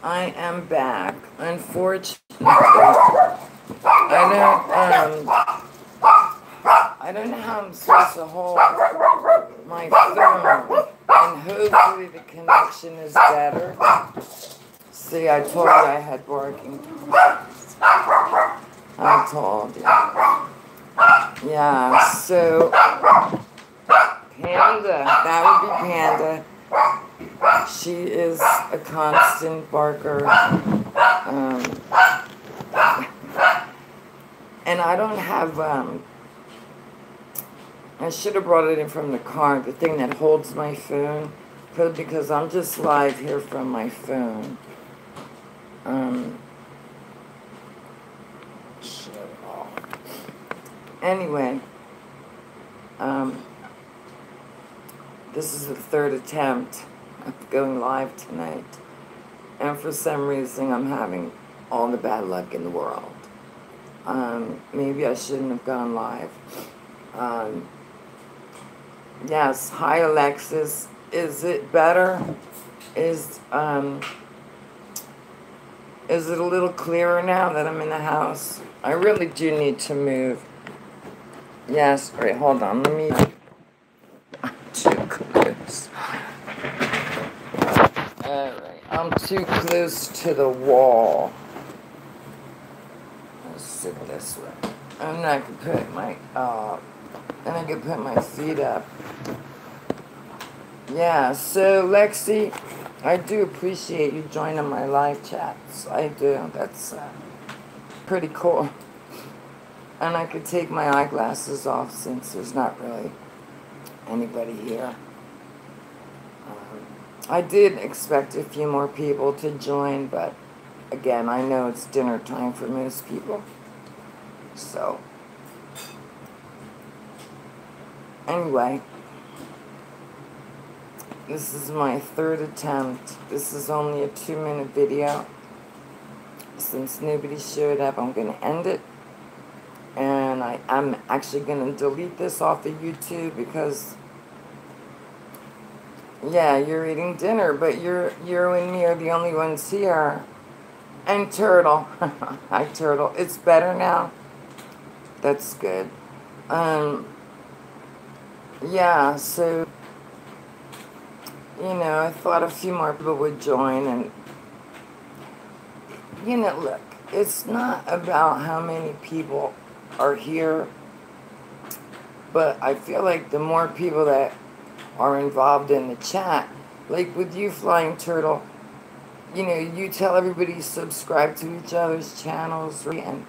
I am back. Unfortunately, I don't know how I'm supposed to hold my phone, and hopefully the connection is better. See, I told you I had barking. I told you. Yeah, so Panda, that would be Panda. She is a constant barker. And I don't have, I should have brought it in from the car, the thing that holds my phone, because I'm just live here from my phone. Shut it off. Anyway, this is the third attempt of going live tonight. And for some reason, I'm having all the bad luck in the world. Maybe I shouldn't have gone live. Yes, hi Alexis. Is it better? Is it a little clearer now that I'm in the house? I really do need to move. Yes, wait, hold on, let me... I'm too close. Alright, I'm too close to the wall. Let's sit this way. I'm not gonna put my, and I can put my feet up. Yeah, so Lexi, I do appreciate you joining my live chats. I do. That's pretty cool. And I could take my eyeglasses off since there's not really anybody here. I did expect a few more people to join, but again, I know it's dinner time for most people. So, anyway, this is my third attempt. This is only a 2-minute video. Since nobody showed up, I'm going to end it. And I'm actually going to delete this off of YouTube because, yeah, you're eating dinner, but you and me are the only ones here. And Turtle. Hi, Turtle. It's better now. That's good. Yeah, so, you know, I thought a few more people would join, and, you know, look, it's not about how many people are here, but I feel like the more people that are involved in the chat, like with you, Flying Turtle, you know, you tell everybody to subscribe to each other's channels, right? And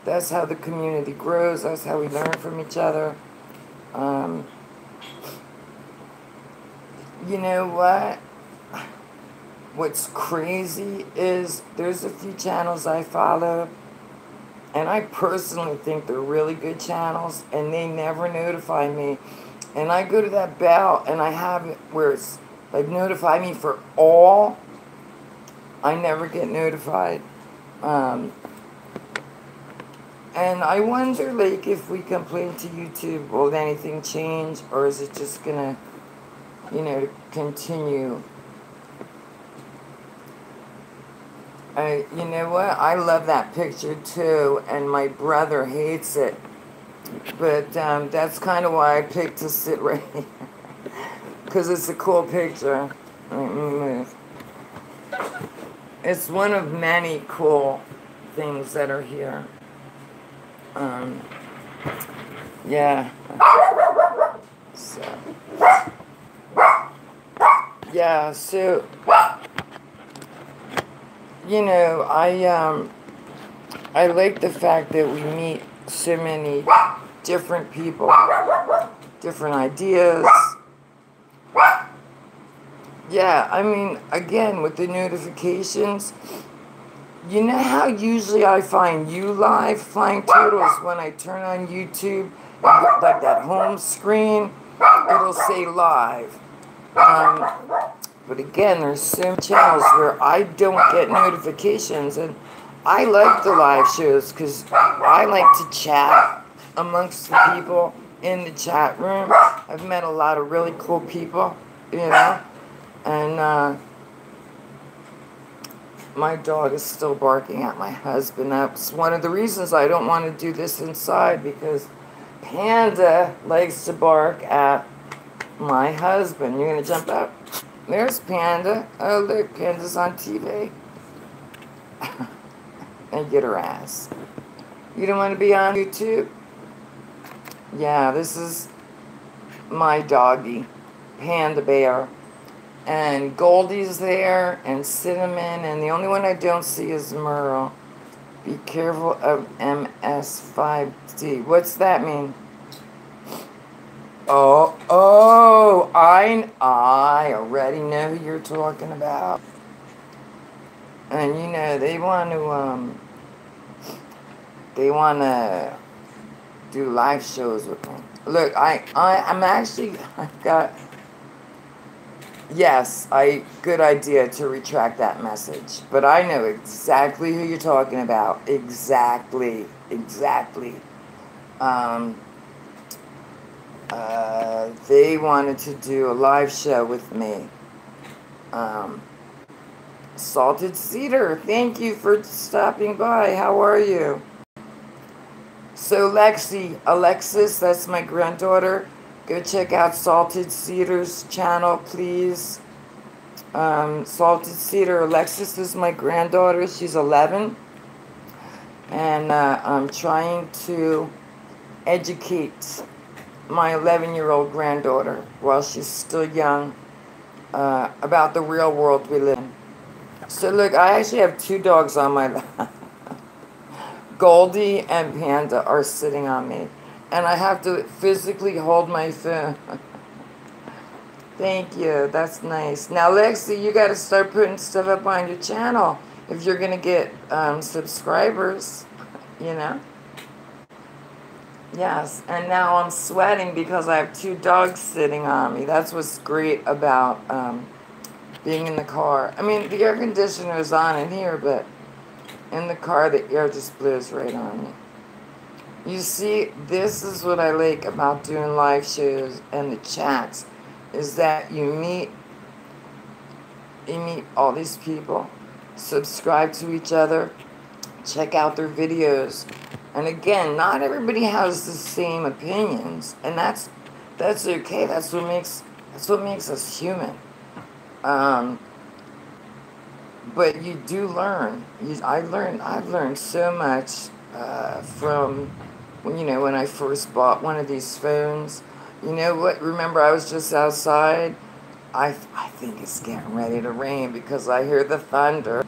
that's how the community grows. That's how we learn from each other. You know what? What's crazy is there's a few channels I follow, and I personally think they're really good channels, and they never notify me. And I go to that bell, and I have it where it's like notify me for all. I never get notified. And I wonder, like, if we complain to YouTube, will anything change, or is it just gonna, you know, continue? You know what? I love that picture too, and my brother hates it. But that's kind of why I picked to sit right here, because it's a cool picture. Let me move. It's one of many cool things that are here. Yeah. So. Yeah, so, you know, I like the fact that we meet so many different people, different ideas. Yeah, I mean, again, with the notifications, you know how usually I find you live, Flying Turtles, when I turn on YouTube, like that home screen, it'll say live. But again, there's some channels where I don't get notifications, and I like the live shows because I like to chat amongst the people in the chat room. I've met a lot of really cool people, you know, and My dog is still barking at my husband. That's one of the reasons I don't want to do this inside, because Panda likes to bark at my husband. You're going to jump up? There's Panda. Oh, look, Panda's on TV. And get her ass. You don't want to be on YouTube? Yeah, this is my doggy, Panda Bear. And Goldie's there, and Cinnamon, and the only one I don't see is Merle. Be careful of MS5D. What's that mean? I already know who you're talking about. And you know, they want to do live shows with me. Look, I'm actually, I've got, yes, good idea to retract that message. But I know exactly who you're talking about. Exactly. They wanted to do a live show with me. Salted Cedar, thank you for stopping by. How are you? So Alexis, that's my granddaughter. Go check out Salted Cedar's channel, please. Salted Cedar, Alexis is my granddaughter. She's 11. And I'm trying to educate my 11-year-old granddaughter, while she's still young, about the real world we live in. So look, I actually have 2 dogs on my lap. Goldie and Panda are sitting on me. And I have to physically hold my phone. Thank you, that's nice. Now Lexi, you got to start putting stuff up on your channel if you're going to get subscribers, you know. Yes, and now I'm sweating because I have 2 dogs sitting on me. That's what's great about being in the car. I mean, the air conditioner is on in here, but in the car, the air just blows right on me. You see, this is what I like about doing live shows and the chats, is that you meet all these people, subscribe to each other, check out their videos. And again, not everybody has the same opinions, and that's okay. That's what makes us human. But you do learn. I've learned so much from when I first bought one of these phones. You know what? Remember, I was just outside. I think it's getting ready to rain because I hear the thunder.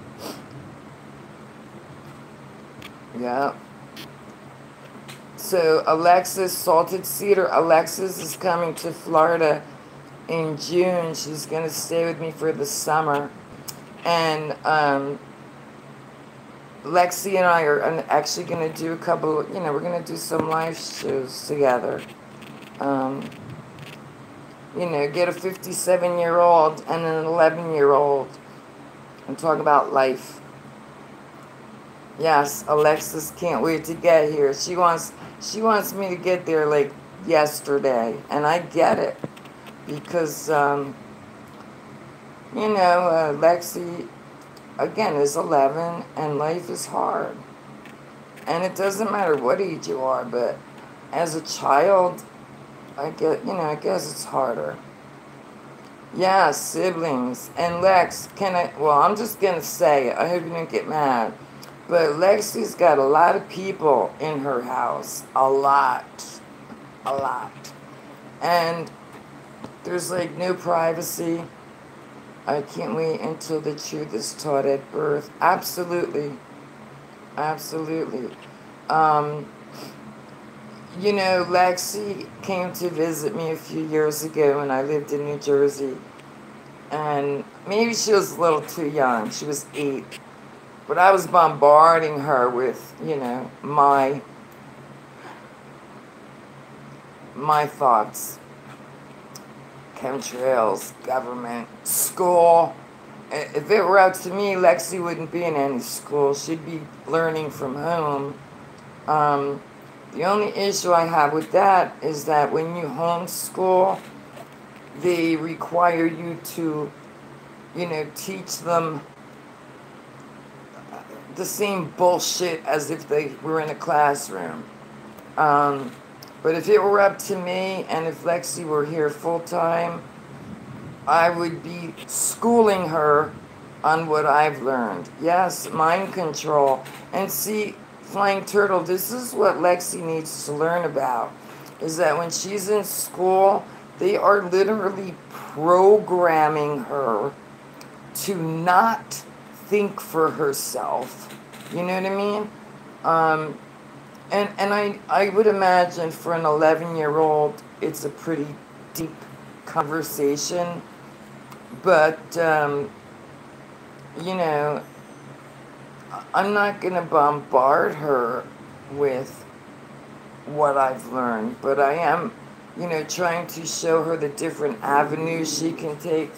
Yeah. So Alexis, Salted Cedar, Alexis is coming to Florida in June. She's going to stay with me for the summer. And Lexi and I are actually going to do a couple, we're going to do some live shows together. Get a 57-year-old and an 11-year-old and talk about life. Yes, Alexis can't wait to get here. She wants me to get there like yesterday, and I get it because Lexi again is 11 and life is hard. And it doesn't matter what age you are, but as a child, I guess it's harder. Yeah, siblings. And Lex, I'm just going to say it. I hope you don't get mad. But Lexi's got a lot of people in her house. A lot. And there's like no privacy. I can't wait until the truth is taught at birth. Absolutely. Lexi came to visit me a few years ago when I lived in New Jersey. And maybe she was a little too young. She was 8. But I was bombarding her with, my thoughts. Chemtrails, government, school. If it were up to me, Lexi wouldn't be in any school. She'd be learning from home. The only issue I have with that is that when you homeschool, they require you to, teach them the same bullshit as if they were in a classroom. But if it were up to me, and if Lexi were here full time, I would be schooling her on what I've learned. Yes, mind control. And see, Flying Turtle, this is what Lexi needs to learn about, is that when she's in school, they are literally programming her to not think for herself. You know what I mean? And I would imagine for an 11-year-old, it's a pretty deep conversation. But, you know, I'm not going to bombard her with what I've learned. But I am, you know, trying to show her the different avenues she can take.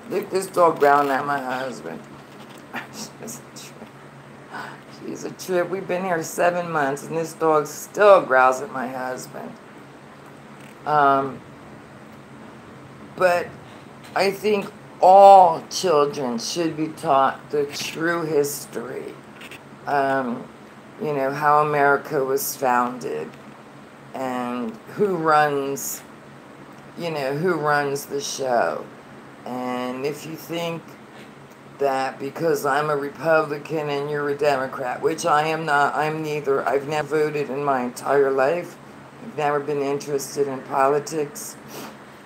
Look, this dog growling at my husband. She's a trip. We've been here 7 months, and this dog still growls at my husband. But I think all children should be taught the true history. You know, how America was founded, and who runs, you know, who runs the show. And if you think that because I'm a Republican and you're a Democrat, which I am not, I'm neither. I've never voted in my entire life. I've never been interested in politics.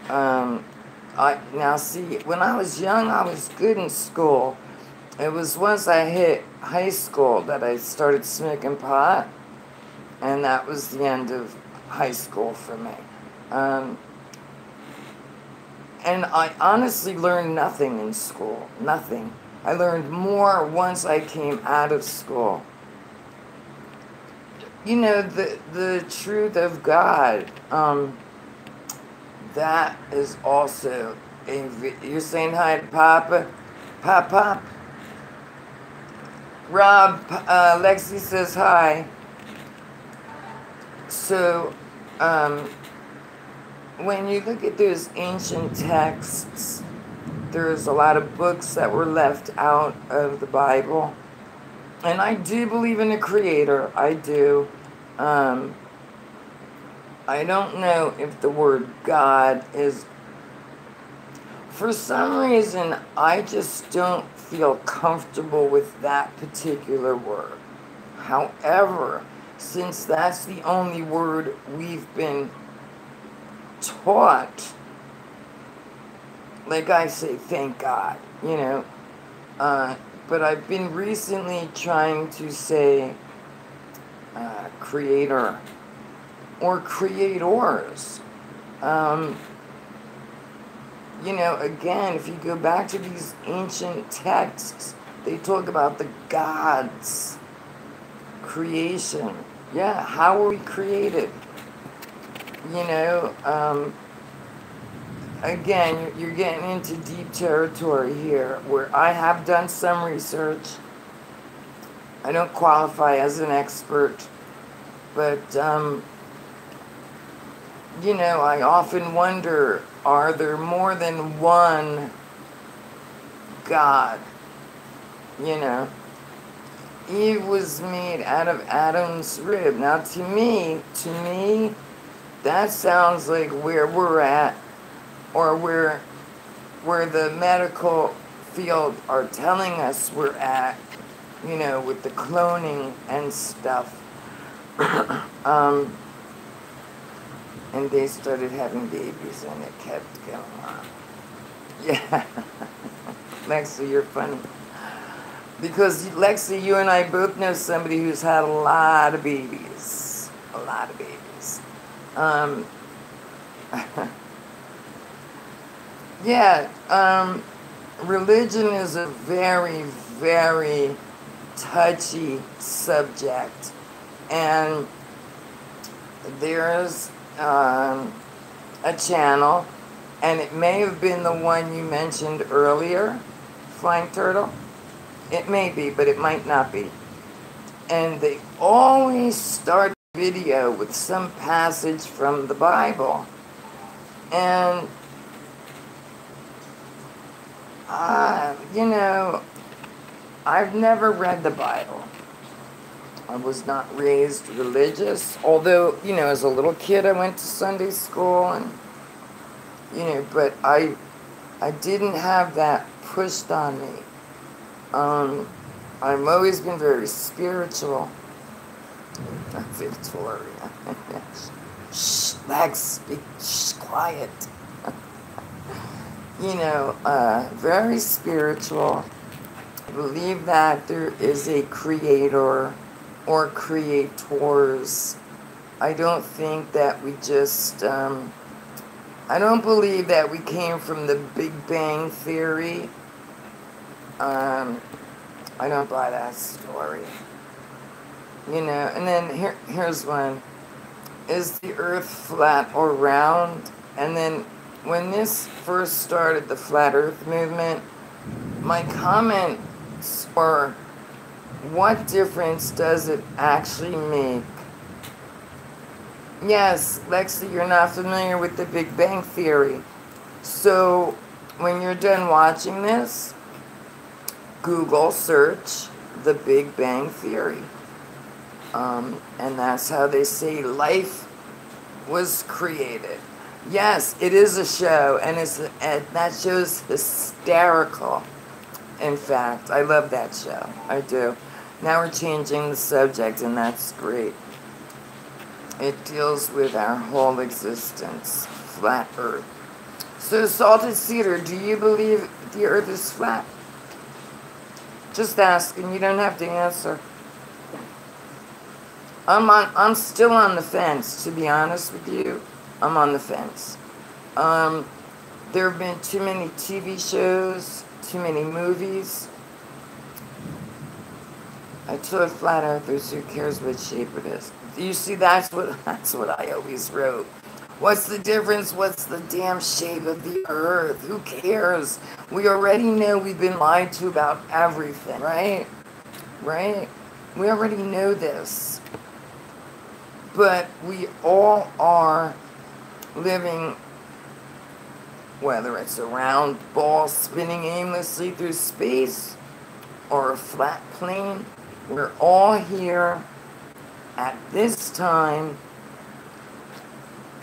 Now see, when I was young, I was good in school. It was once I hit high school that I started smoking pot, and that was the end of high school for me. And I honestly learned nothing in school, nothing. I learned more once I came out of school. You know, the truth of God, that is also you're saying hi to Papa? Pop. Rob, Lexi says hi. So, when you look at those ancient texts, there's a lot of books that were left out of the Bible. And I do believe in a creator. I do. I don't know if the word God is... For some reason, I just don't feel comfortable with that particular word. However, since that's the only word we've been taught, like I say, thank God, you know. But I've been recently trying to say creator or creators. You know, again, if you go back to these ancient texts, they talk about the gods, creation. Yeah, how were we created? You know, again, you're getting into deep territory here, where I have done some research. I don't qualify as an expert, but, you know, I often wonder, are there more than one God? You know, Eve was made out of Adam's rib. Now, to me, that sounds like where we're at, or where the medical field are telling us we're at, you know, with the cloning and stuff. And they started having babies, and it kept going on. Yeah. Lexi, you're funny. Because, Lexi, you and I both know somebody who's had a lot of babies. A lot of babies. Yeah, religion is a very, very touchy subject. And there's a channel, and it may have been the one you mentioned earlier, Flying Turtle. It may be, but it might not be. And they always start the video with some passage from the Bible. And, you know, I've never read the Bible. I was not raised religious, although, you know, as a little kid I went to Sunday school, and, you know, but I didn't have that pushed on me. I've always been very spiritual. Victoria. Shh, Lex, speak, shh, quiet. You know, very spiritual. I believe that there is a creator or creators. I don't think that we just, I don't believe that we came from the Big Bang Theory. I don't buy that story. You know, and then here's one. Is the earth flat or round? And then when this first started, the flat earth movement, my comments were, what difference does it actually make? Yes, Lexi, you're not familiar with the Big Bang Theory. So when you're done watching this, Google search the Big Bang Theory. And that's how they say life was created. Yes, it is a show, and that show's hysterical. In fact, I love that show. I do. Now we're changing the subject, and that's great. It deals with our whole existence, flat Earth. So, Salted Cedar, do you believe the Earth is flat? Just asking. You don't have to answer. I'm still on the fence, to be honest with you. I'm on the fence. There have been too many TV shows, too many movies. I told flat earthers, who cares what shape it is? You see, that's what I always wrote. What's the difference? What's the damn shape of the earth? Who cares? We already know we've been lied to about everything, right? Right? We already know this. But we all are living, whether it's a round ball spinning aimlessly through space or a flat plane, we're all here at this time.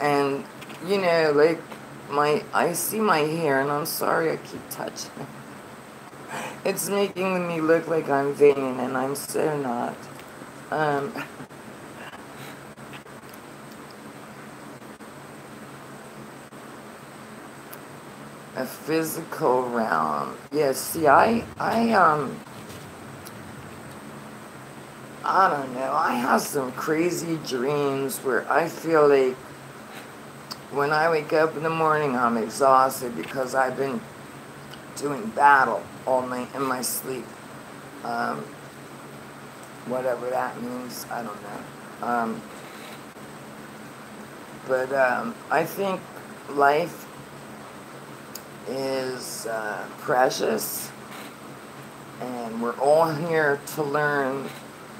And, you know, like, I see my hair, and I'm sorry I keep touching it. It's making me look like I'm vain, and I'm so not. A physical realm. Yeah, see, I don't know. I have some crazy dreams where I feel like when I wake up in the morning, I'm exhausted because I've been doing battle all night in my sleep. Whatever that means, I don't know. But I think life is precious, and we're all here to learn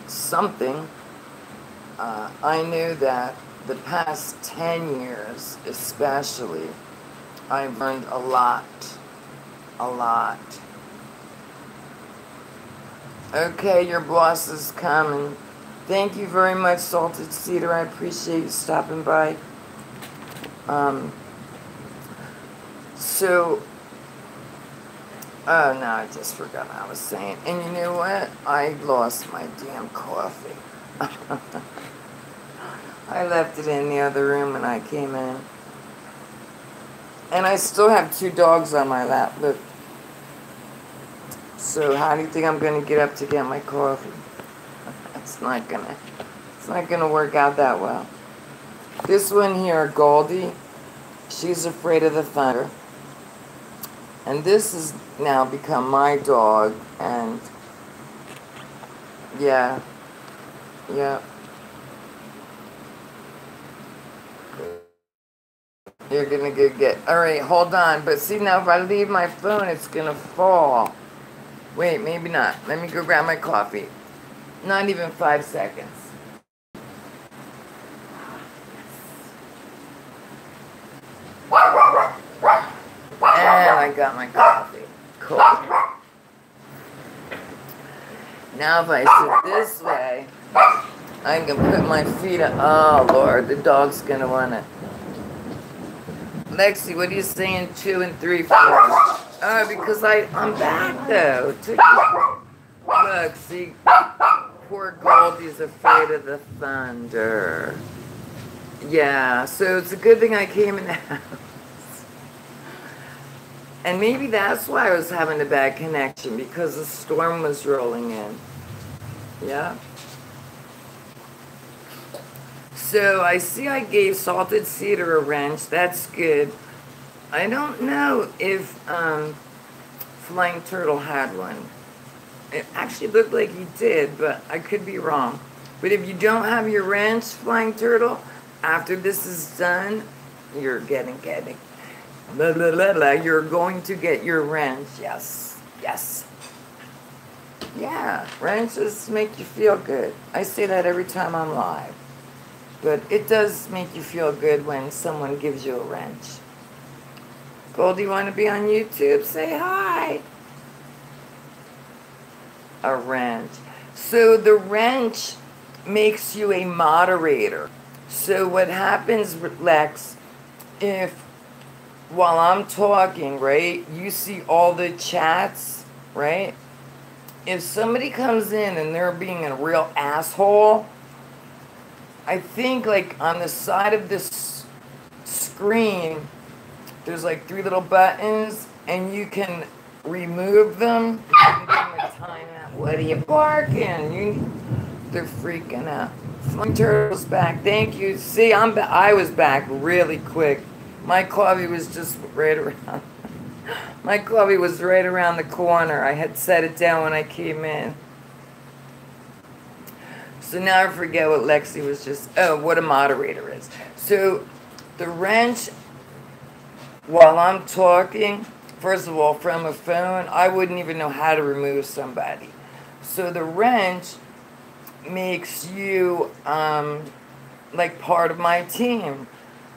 something. I knew that the past 10 years especially, I've learned a lot. Okay, your boss is coming. Thank you very much, Salted Cedar. I appreciate you stopping by. So, oh no, I just forgot what I was saying. And you know what? I lost my damn coffee. I left it in the other room when I came in. And I still have 2 dogs on my lap, look. So how do you think I'm going to get up to get my coffee? It's not gonna work out that well. This one here, Goldie, she's afraid of the thunder. And this has now become my dog, and yeah. You're gonna get, alright, hold on. But see, now if I leave my phone, it's gonna fall. Wait, maybe not. Let me go grab my coffee. Not even 5 seconds. And I got my coffee. Cool. Now if I sit this way, I can put my feet up. Oh, Lord, the dog's going to want to. Lexi, what are you saying 2 and 3 for? Oh, because I'm back, though. Look, see, poor Goldie's afraid of the thunder. Yeah, so it's a good thing I came in the house. And maybe that's why I was having a bad connection, because the storm was rolling in. Yeah. So I see I gave Salted Cedar a wrench. That's good. I don't know if Flying Turtle had one. It actually looked like he did, but I could be wrong. But if you don't have your wrench, Flying Turtle, after this is done, you're blah, blah, blah, blah, you're going to get your wrench. Yes, yes. Yeah, wrenches make you feel good. I say that every time I'm live. But it does make you feel good when someone gives you a wrench. Goldie, want to be on YouTube? Say hi. A wrench. So the wrench makes you a moderator. So what happens, Lex, if while I'm talking, right, you see all the chats, right? If somebody comes in and they're being a real asshole, I think like on the side of this screen, there's like 3 little buttons and you can remove them. You can give them a timeout. What are you barking? They're freaking out. Flying Turtle's back. Thank you. See, I was back really quick. My coffee was just right around. My coffee was right around the corner. I had set it down when I came in. So now I forget what Lexi was just, what a moderator is. So the wrench, while I'm talking, first of all, from a phone, I wouldn't even know how to remove somebody. So the wrench makes you like part of my team.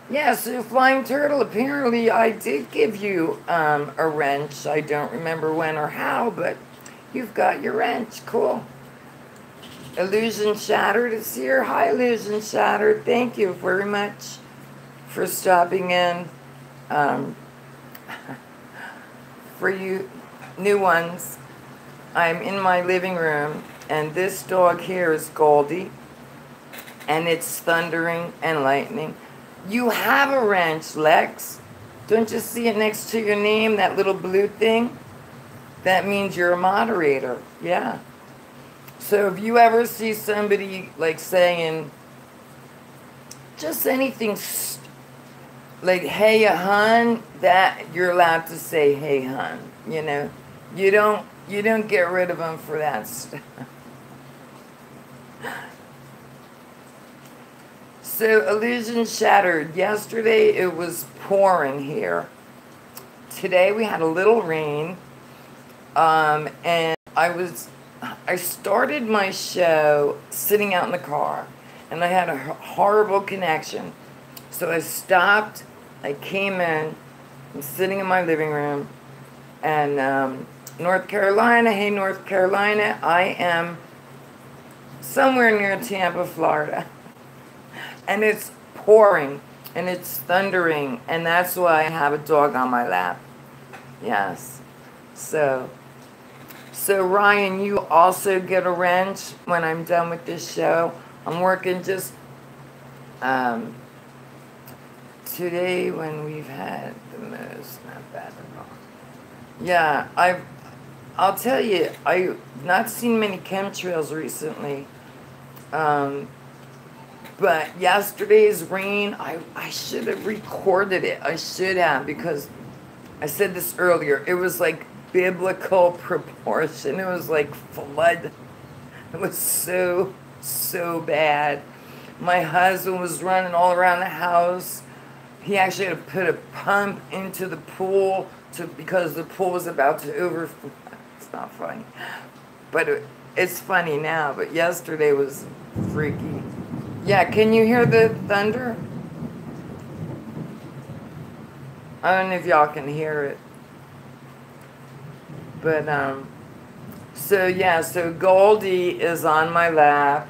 Yeah, so Flying Turtle, apparently I did give you a wrench. I don't remember when or how, but you've got your wrench. Cool. Illusion Shattered is here. Hi, Illusion Shattered. Thank you very much for stopping in. For you new ones, I'm in my living room, and this dog here is Goldie, and it's thundering and lightning. You have a wrench, Lex. Don't you see it next to your name, that little blue thing? That means you're a moderator. Yeah. So if you ever see somebody like saying just anything like, hey, hun, that you're allowed to say, hey, hun. You know, you don't get rid of them for that stuff. So Illusion Shattered. Yesterday it was pouring here. Today we had a little rain, and I started my show sitting out in the car, and I had a horrible connection. So I stopped, I came in, I'm sitting in my living room, and North Carolina, hey North Carolina, I am somewhere near Tampa, Florida. And it's pouring, and it's thundering, and that's why I have a dog on my lap. Yes. So Ryan, you also get a wrench when I'm done with this show. I'm working just today when we've had the most, not bad at all. Yeah, I'll tell you, I've not seen many chemtrails recently. But yesterday's rain, I should have recorded it. I should have, because I said this earlier. It was like biblical proportion. It was like flood. It was so bad. My husband was running all around the house. He actually had to put a pump into the pool because the pool was about to overflow. It's not funny. But it's funny now. But yesterday was freaky. Yeah, can you hear the thunder? I don't know if y'all can hear it. But So yeah, so Goldie is on my lap,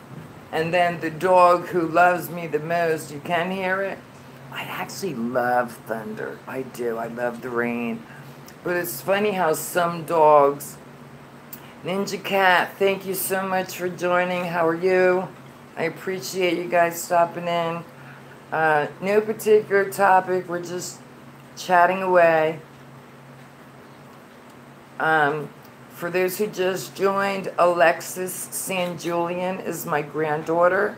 and then the dog who loves me the most, you can hear it. I actually love thunder. I do. I love the rain. But it's funny how some dogs. Ninja Cat, thank you so much for joining. How are you? I appreciate you guys stopping in. No particular topic. We're just chatting away. For those who just joined, Alexis San Julian is my granddaughter.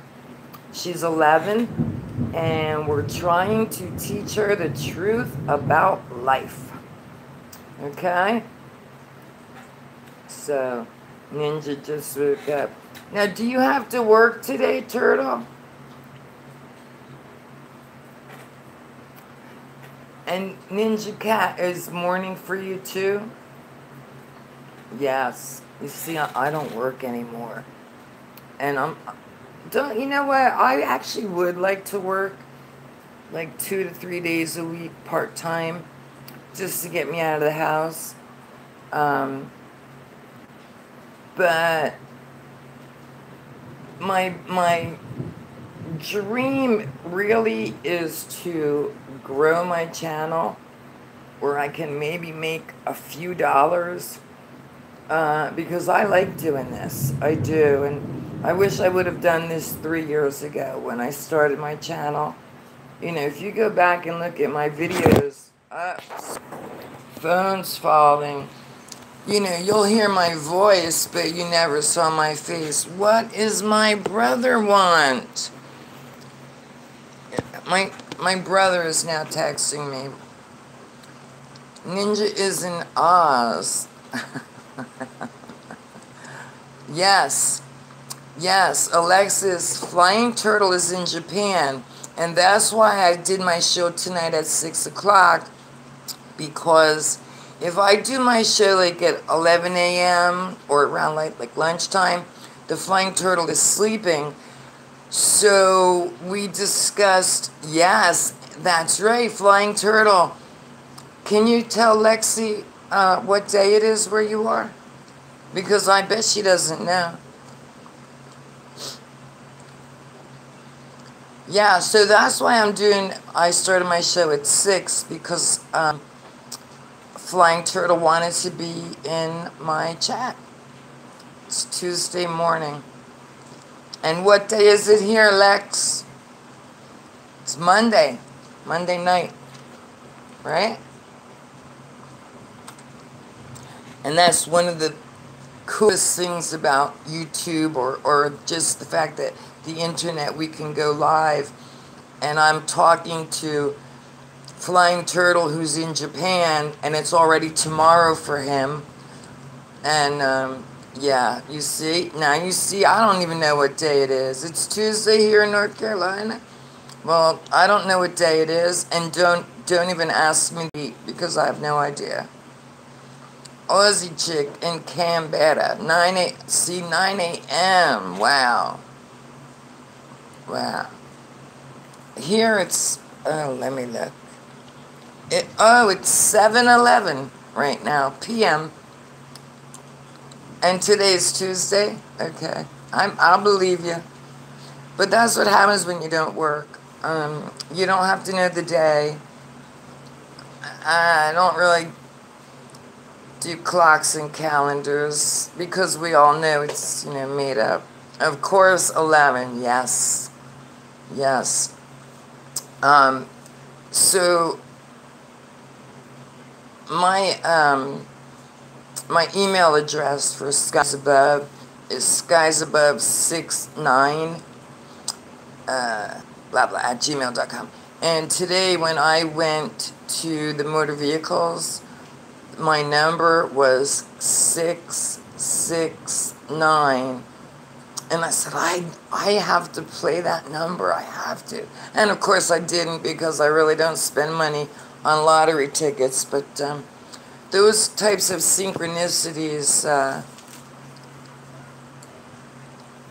She's 11, and we're trying to teach her the truth about life. Okay? So, Ninja just woke up. Now, do you have to work today, Turtle? And Ninja Cat, is morning for you too? Yes. You see, I don't work anymore. And you know what? I actually would like to work like 2 to 3 days a week part-time just to get me out of the house. But my dream really is to grow my channel where I can maybe make a few dollars, because I like doing this. I do, and I wish I would have done this 3 years ago when I started my channel. You know, if you go back and look at my videos, phone's falling. You know, you'll hear my voice, but you never saw my face. What is my brother want? My brother is now texting me. Ninja is in Oz. Yes. Yes, Alexis, Flying Turtle is in Japan. And that's why I did my show tonight at 6 o'clock. Because if I do my show like at 11 a.m. or around like lunchtime, the Flying Turtle is sleeping. So we discussed, yes, that's right, Flying Turtle. Can you tell Lexi what day it is where you are? Because I bet she doesn't know. Yeah, so that's why I started my show at 6, because Flying Turtle wanted to be in my chat. It's Tuesday morning. And what day is it here, Lex? It's Monday. Monday night. Right? And that's one of the coolest things about YouTube, or just the fact that the internet, we can go live. And I'm talking to Flying Turtle, who's in Japan, and it's already tomorrow for him. And yeah, you see? Now you see, I don't even know what day it is. It's Tuesday here in North Carolina. Well, I don't know what day it is, and don't even ask me because I have no idea. Aussie chick in Canberra, 9 a.m. Wow. Wow. Here it's, oh, let me look. It's 7:11 right now, p.m. And today's Tuesday? Okay. I'll believe you. But that's what happens when you don't work. You don't have to know the day. I don't really do clocks and calendars because we all know it's, made up. Of course, 11. Yes. Yes. So my email address for Skies Above is skiesabove69 blah blah at gmail.com. And today when I went to the motor vehicles, my number was 669, and I said, I have to play that number. I have to. And of course I didn't, because I really don't spend money on lottery tickets. But those types of synchronicities,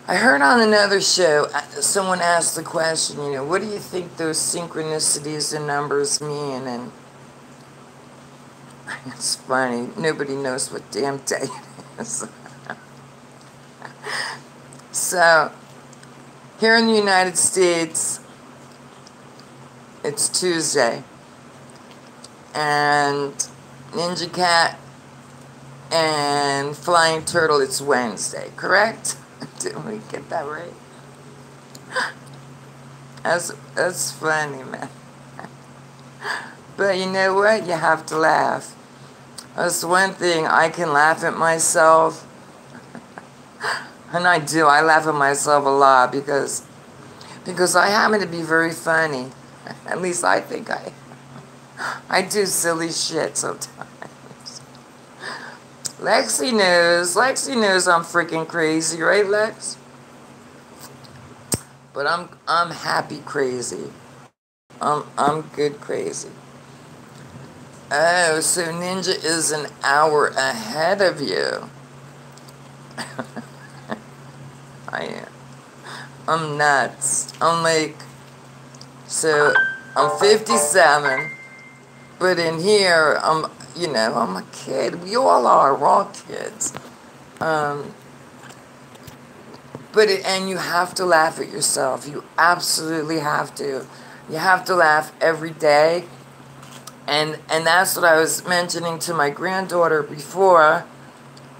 I heard on another show, someone asked the question, what do you think those synchronicities and numbers mean? And it's funny, nobody knows what damn day it is. So, here in the United States, it's Tuesday. And Ninja Cat and Flying Turtle, it's Wednesday, correct? Didn't we get that right? That's funny, man. But you know what? You have to laugh. That's one thing. I can laugh at myself. And I do. I laugh at myself a lot because I happen to be very funny. At least I think I do silly shit sometimes. Lexi knows I'm freaking crazy, right, Lex? But I'm happy crazy. I'm good crazy. Oh, so Ninja is an hour ahead of you. I am. I'm nuts. I'm like, so I'm 57, but in here I'm a kid. We all are. We're all kids. And you have to laugh at yourself. You absolutely have to. You have to laugh every day. And that's what I was mentioning to my granddaughter before.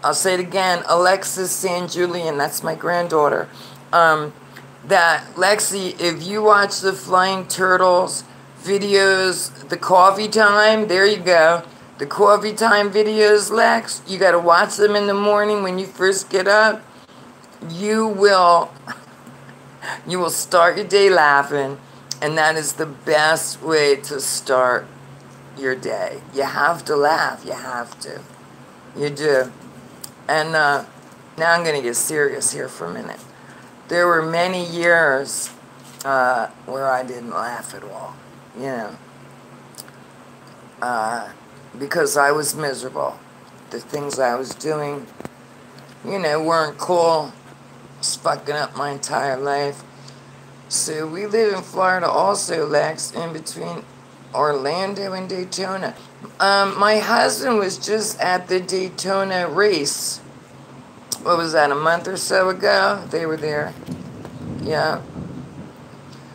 I'll say it again. Alexis San Julian, that's my granddaughter. That, Lexi, if you watch the Flying Turtles videos, the coffee time, there you go. The coffee time videos, Lex, you got to watch them in the morning when you first get up. You will start your day laughing, and that is the best way to start your day. You have to laugh. You have to. You do. And now I'm going to get serious here for a minute. There were many years where I didn't laugh at all, because I was miserable. The things I was doing, weren't cool. It's fucking up my entire life. So we live in Florida also, Lex, in between Orlando and Daytona. My husband was just at the Daytona race. What was that, a month or so ago? They were there. Yeah.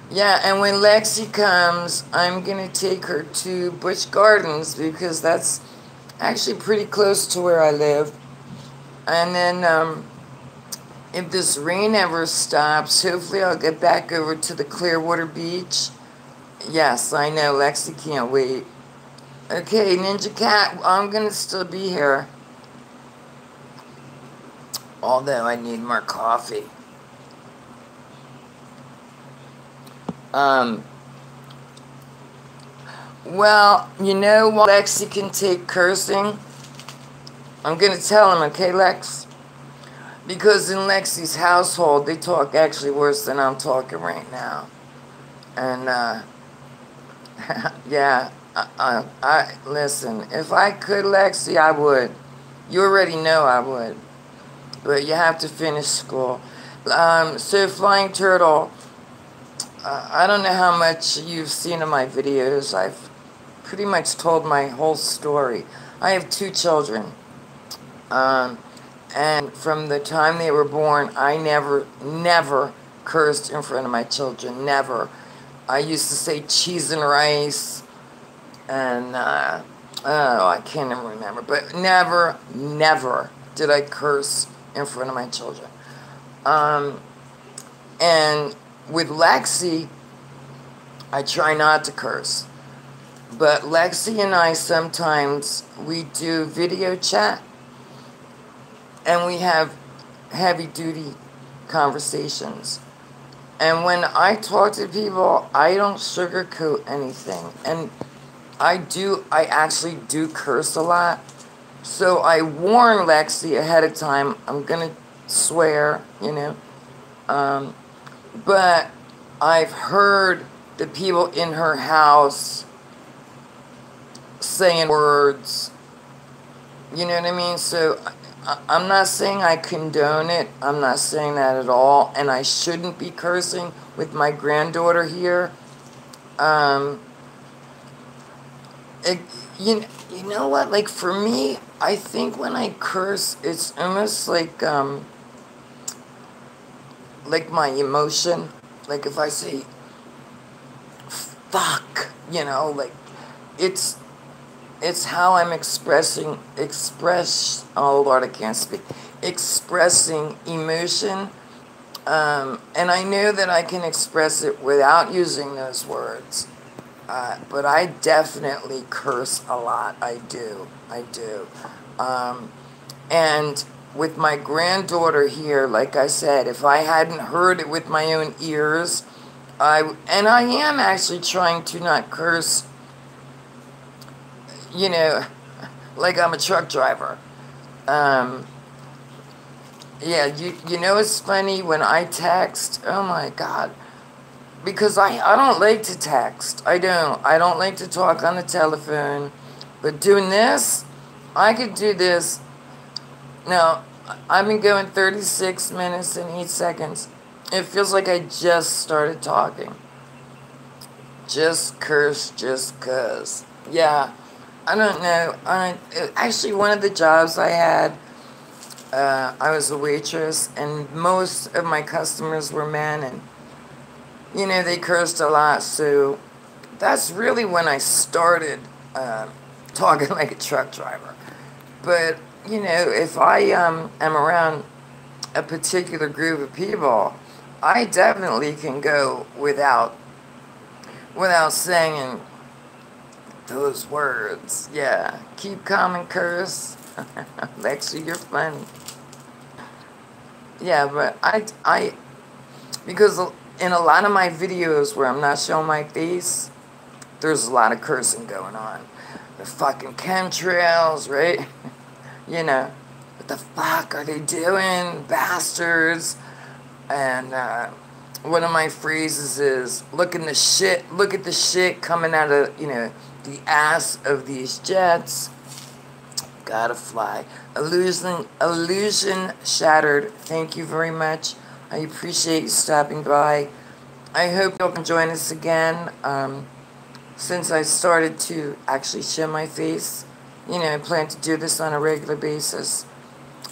Yeah, and when Lexi comes, I'm going to take her to Busch Gardens because that's actually pretty close to where I live. And then if this rain ever stops, hopefully I'll get back over to the Clearwater Beach. Yes, I know, Lexi can't wait. Okay, Ninja Cat, I'm going to still be here. Although I need more coffee. Well, while Lexi can take cursing, I'm going to tell him, okay, Lex? Because in Lexi's household, they talk actually worse than I'm talking right now. And, yeah, I listen, if I could, Lexi, I would. You already know I would. But you have to finish school. So Flying Turtle, I don't know how much you've seen of my videos. I've pretty much told my whole story. I have 2 children. And from the time they were born, I never cursed in front of my children. Never. I used to say cheese and rice. And, oh, I can't even remember. But never did I curse in front of my children. And with Lexi, I try not to curse. But Lexi and I sometimes, we do video chat. And we have heavy-duty conversations. And when I talk to people, I don't sugarcoat anything. And I actually do curse a lot. So I warn Lexi ahead of time, I'm going to swear, But I've heard the people in her house saying words. You know what I mean? So I'm not saying I condone it. I'm not saying that at all. And I shouldn't be cursing with my granddaughter here. You know what? Like, for me, I think when I curse, it's almost like, like my emotion. Like if I say fuck, you know, like it's how I'm oh Lord, I can't speak, expressing emotion. And I know that I can express it without using those words. But I definitely curse a lot. I do. And with my granddaughter here, like I said, if I hadn't heard it with my own ears, and I am actually trying to not curse, you know, like I'm a truck driver. Yeah, you know it's funny when I text, oh my God, because I don't like to text. I don't like to talk on the telephone. But doing this, I could do this. Now, I've been going 36 minutes and 8 seconds. It feels like I just started talking. Just curse, just 'cause. Yeah, I don't know. Actually, one of the jobs I had, I was a waitress, and most of my customers were men, and you know, they cursed a lot, so that's really when I started talking like a truck driver. But, you know, if I am around a particular group of people, I definitely can go without saying those words. Yeah, keep calm and curse. Lexi, you're funny. Yeah, but because in a lot of my videos where I'm not showing my face, there's a lot of cursing going on. The fucking chemtrails, right? You know, what the fuck are they doing? Bastards. And one of my phrases is, look at the shit coming out of, you know, the ass of these jets. Gotta fly. Illusion shattered. Thank you very much. I appreciate you stopping by. I hope you'll join us again. Since I started to actually show my face, you know, I plan to do this on a regular basis.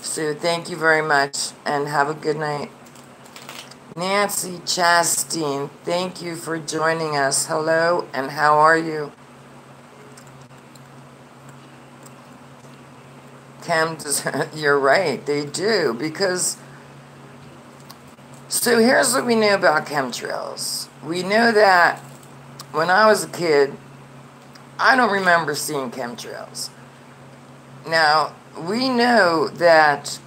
So thank you very much and have a good night. Nancy Chastain, thank you for joining us. Hello, and how are you? You're right, they do, because, so here's what we know about chemtrails. We know that when I was a kid, I don't remember seeing chemtrails. Now, we know that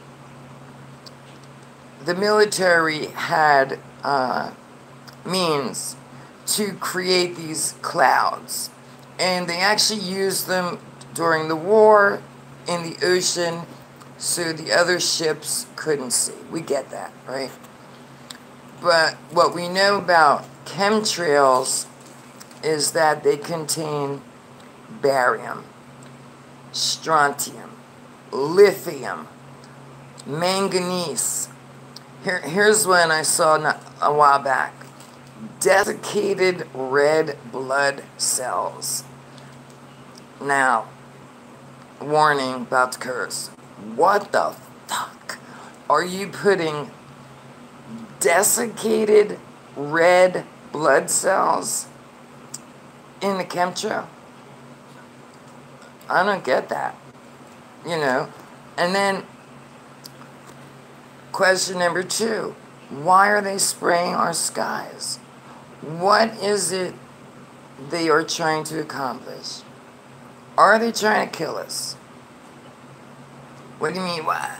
the military had means to create these clouds, and they actually used them during the war in the ocean so the other ships couldn't see. We get that, right? But what we know about chemtrails is that they contain barium, strontium, lithium, manganese. Here's one I saw a while back. Desiccated red blood cells. Now, warning, about to curse. What the fuck are you putting desiccated red blood cells in the chemtrail? I don't get that, you know. And then question number 2, why are they spraying our skies? What is it they are trying to accomplish? Are they trying to kill us? What do you mean, why?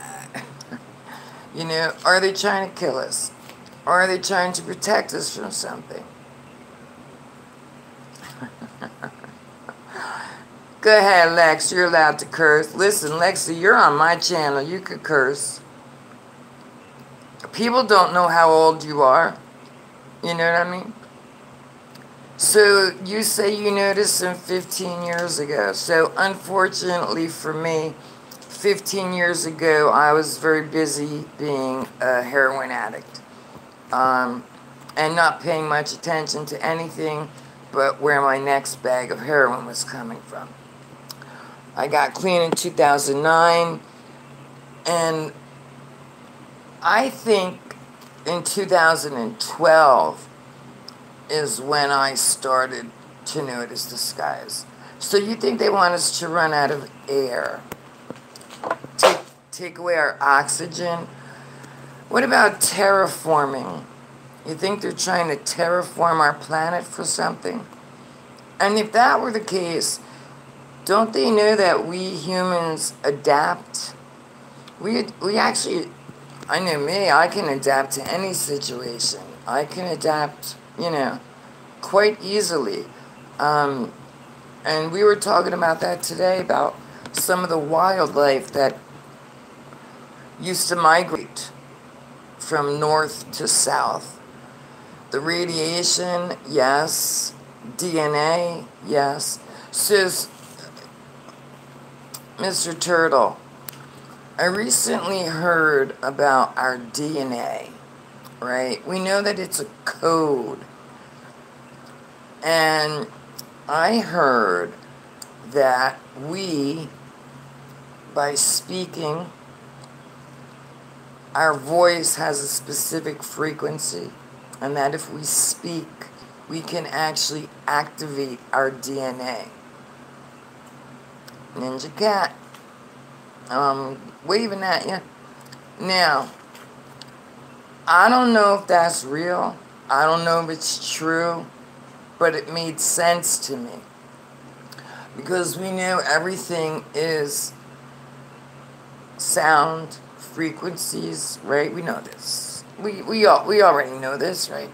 You know, are they trying to kill us? Or are they trying to protect us from something? Go ahead, Lex, you're allowed to curse. Listen, Lexi, you're on my channel. You could curse. People don't know how old you are. You know what I mean? So you say you noticed them 15 years ago. So unfortunately for me, 15 years ago, I was very busy being a heroin addict. And not paying much attention to anything but where my next bag of heroin was coming from. I got clean in 2009, and I think in 2012 is when I started to notice the skies. So you think they want us to run out of air? Take away our oxygen? What about terraforming? You think they're trying to terraform our planet for something? And if that were the case, don't they know that we humans adapt? We actually, I know me, I can adapt to any situation. I can adapt, quite easily. And we were talking about that today, about some of the wildlife that used to migrate from north to south. The radiation, yes. DNA, yes. Says, Mr. Turtle, I recently heard about our DNA, right? We know that it's a code. And I heard that we, by speaking, our voice has a specific frequency, and that if we speak, we can actually activate our DNA. Ninja Cat, waving at you. Now, I don't know if that's real. I don't know if it's true, but it made sense to me. Because we know everything is sound, frequencies, right? We know this. We already know this, right?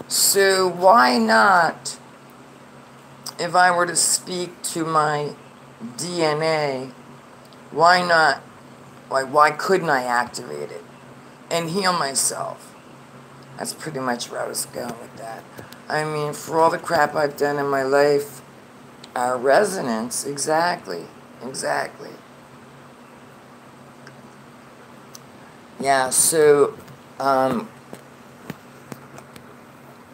So why not, if I were to speak to my DNA, why couldn't I activate it and heal myself? That's pretty much where I was going with that. I mean, for all the crap I've done in my life, our resonance, exactly. Yeah, so, I'm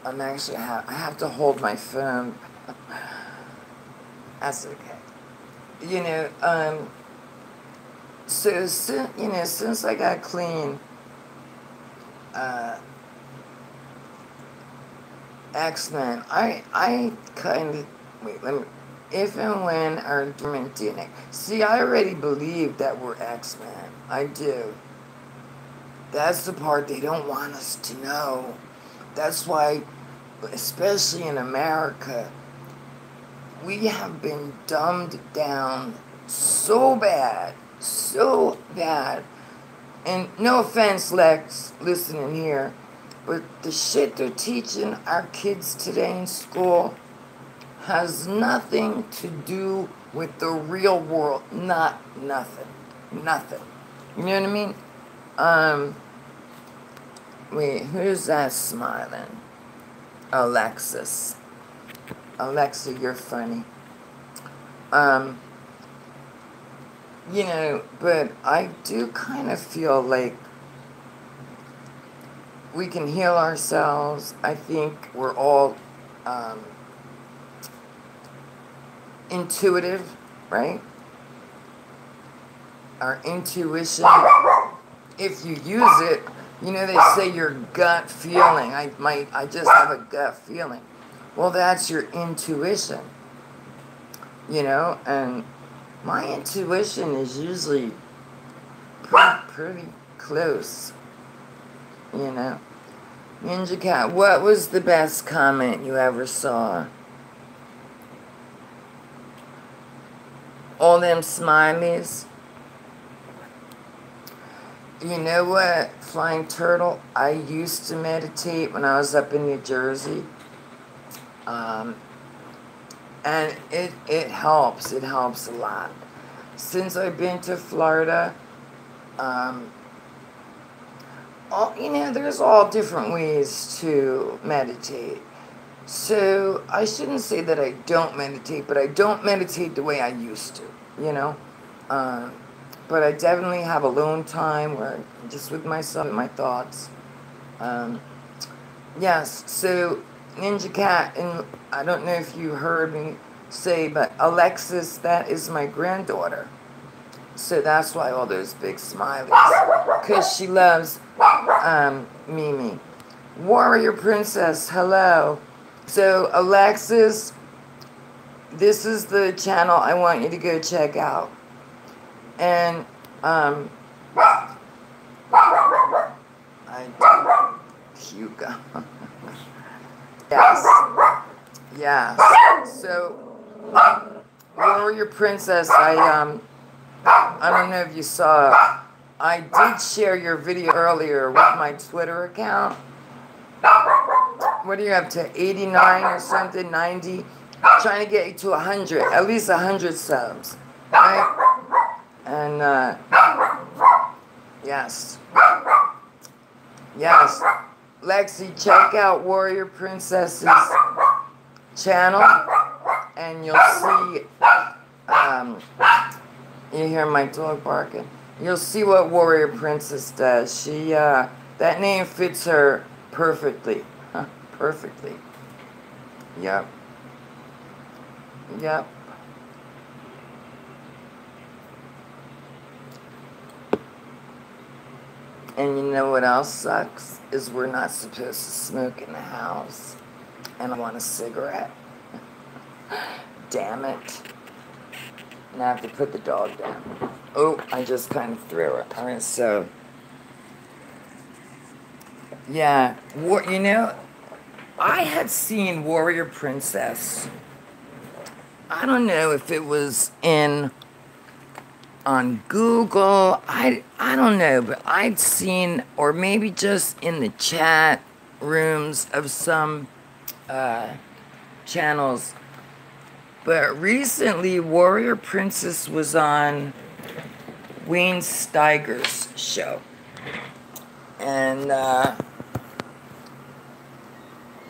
actually, I have to hold my phone. That's okay. So, since I got clean, X-Men, I kind of, if and when our dormant DNA. See, I already believe that we're X-Men. I do. That's the part they don't want us to know. That's why, especially in America, we have been dumbed down so bad. And no offense, Lex, listening here, but the shit they're teaching our kids today in school has nothing to do with the real world. Nothing. You know what I mean? Wait, who's that smiling? Alexis. Alexa, you're funny. But I do kind of feel like we can heal ourselves. I think we're all intuitive, right? Our intuition, if you use it, they say your gut feeling. I just have a gut feeling. Well, that's your intuition, and my intuition is usually pretty close, Ninja Cat, what was the best comment you ever saw? All them smileys. You know what, Flying Turtle? I used to meditate when I was up in New Jersey. And it helps. It helps a lot. Since I've been to Florida, there's all different ways to meditate. So I shouldn't say that I don't meditate, but I don't meditate the way I used to, But I definitely have alone time where I'm just with myself and my thoughts. Yes, so Ninja Cat, and I don't know if you heard me say, but Alexis, that is my granddaughter. So that's why all those big smileys. Because she loves Mimi. Warrior Princess, hello. So, Alexis, this is the channel I want you to go check out. And, Hugo. Yes. Yes. So, Warrior Princess, I don't know if you saw, I did share your video earlier with my Twitter account. What are you up to, 89 or something, 90? Trying to get you to 100, at least 100 subs, right? And, yes. Yes. Lexi, check out Warrior Princess's channel, and you'll see, you hear my dog barking? You'll see what Warrior Princess does. She, that name fits her perfectly. Perfectly. Yep. Yep. And you know what else sucks? Is we're not supposed to smoke in the house. And I want a cigarette. Damn it. Now I have to put the dog down. Oh, I just kind of threw it. All right, so. Yeah. You know, I had seen Warrior Princess. I don't know if it was on Google, I don't know, but I'd seen, or maybe just in the chat rooms of some channels, but recently Warrior Princess was on Wayne Steiger's show, and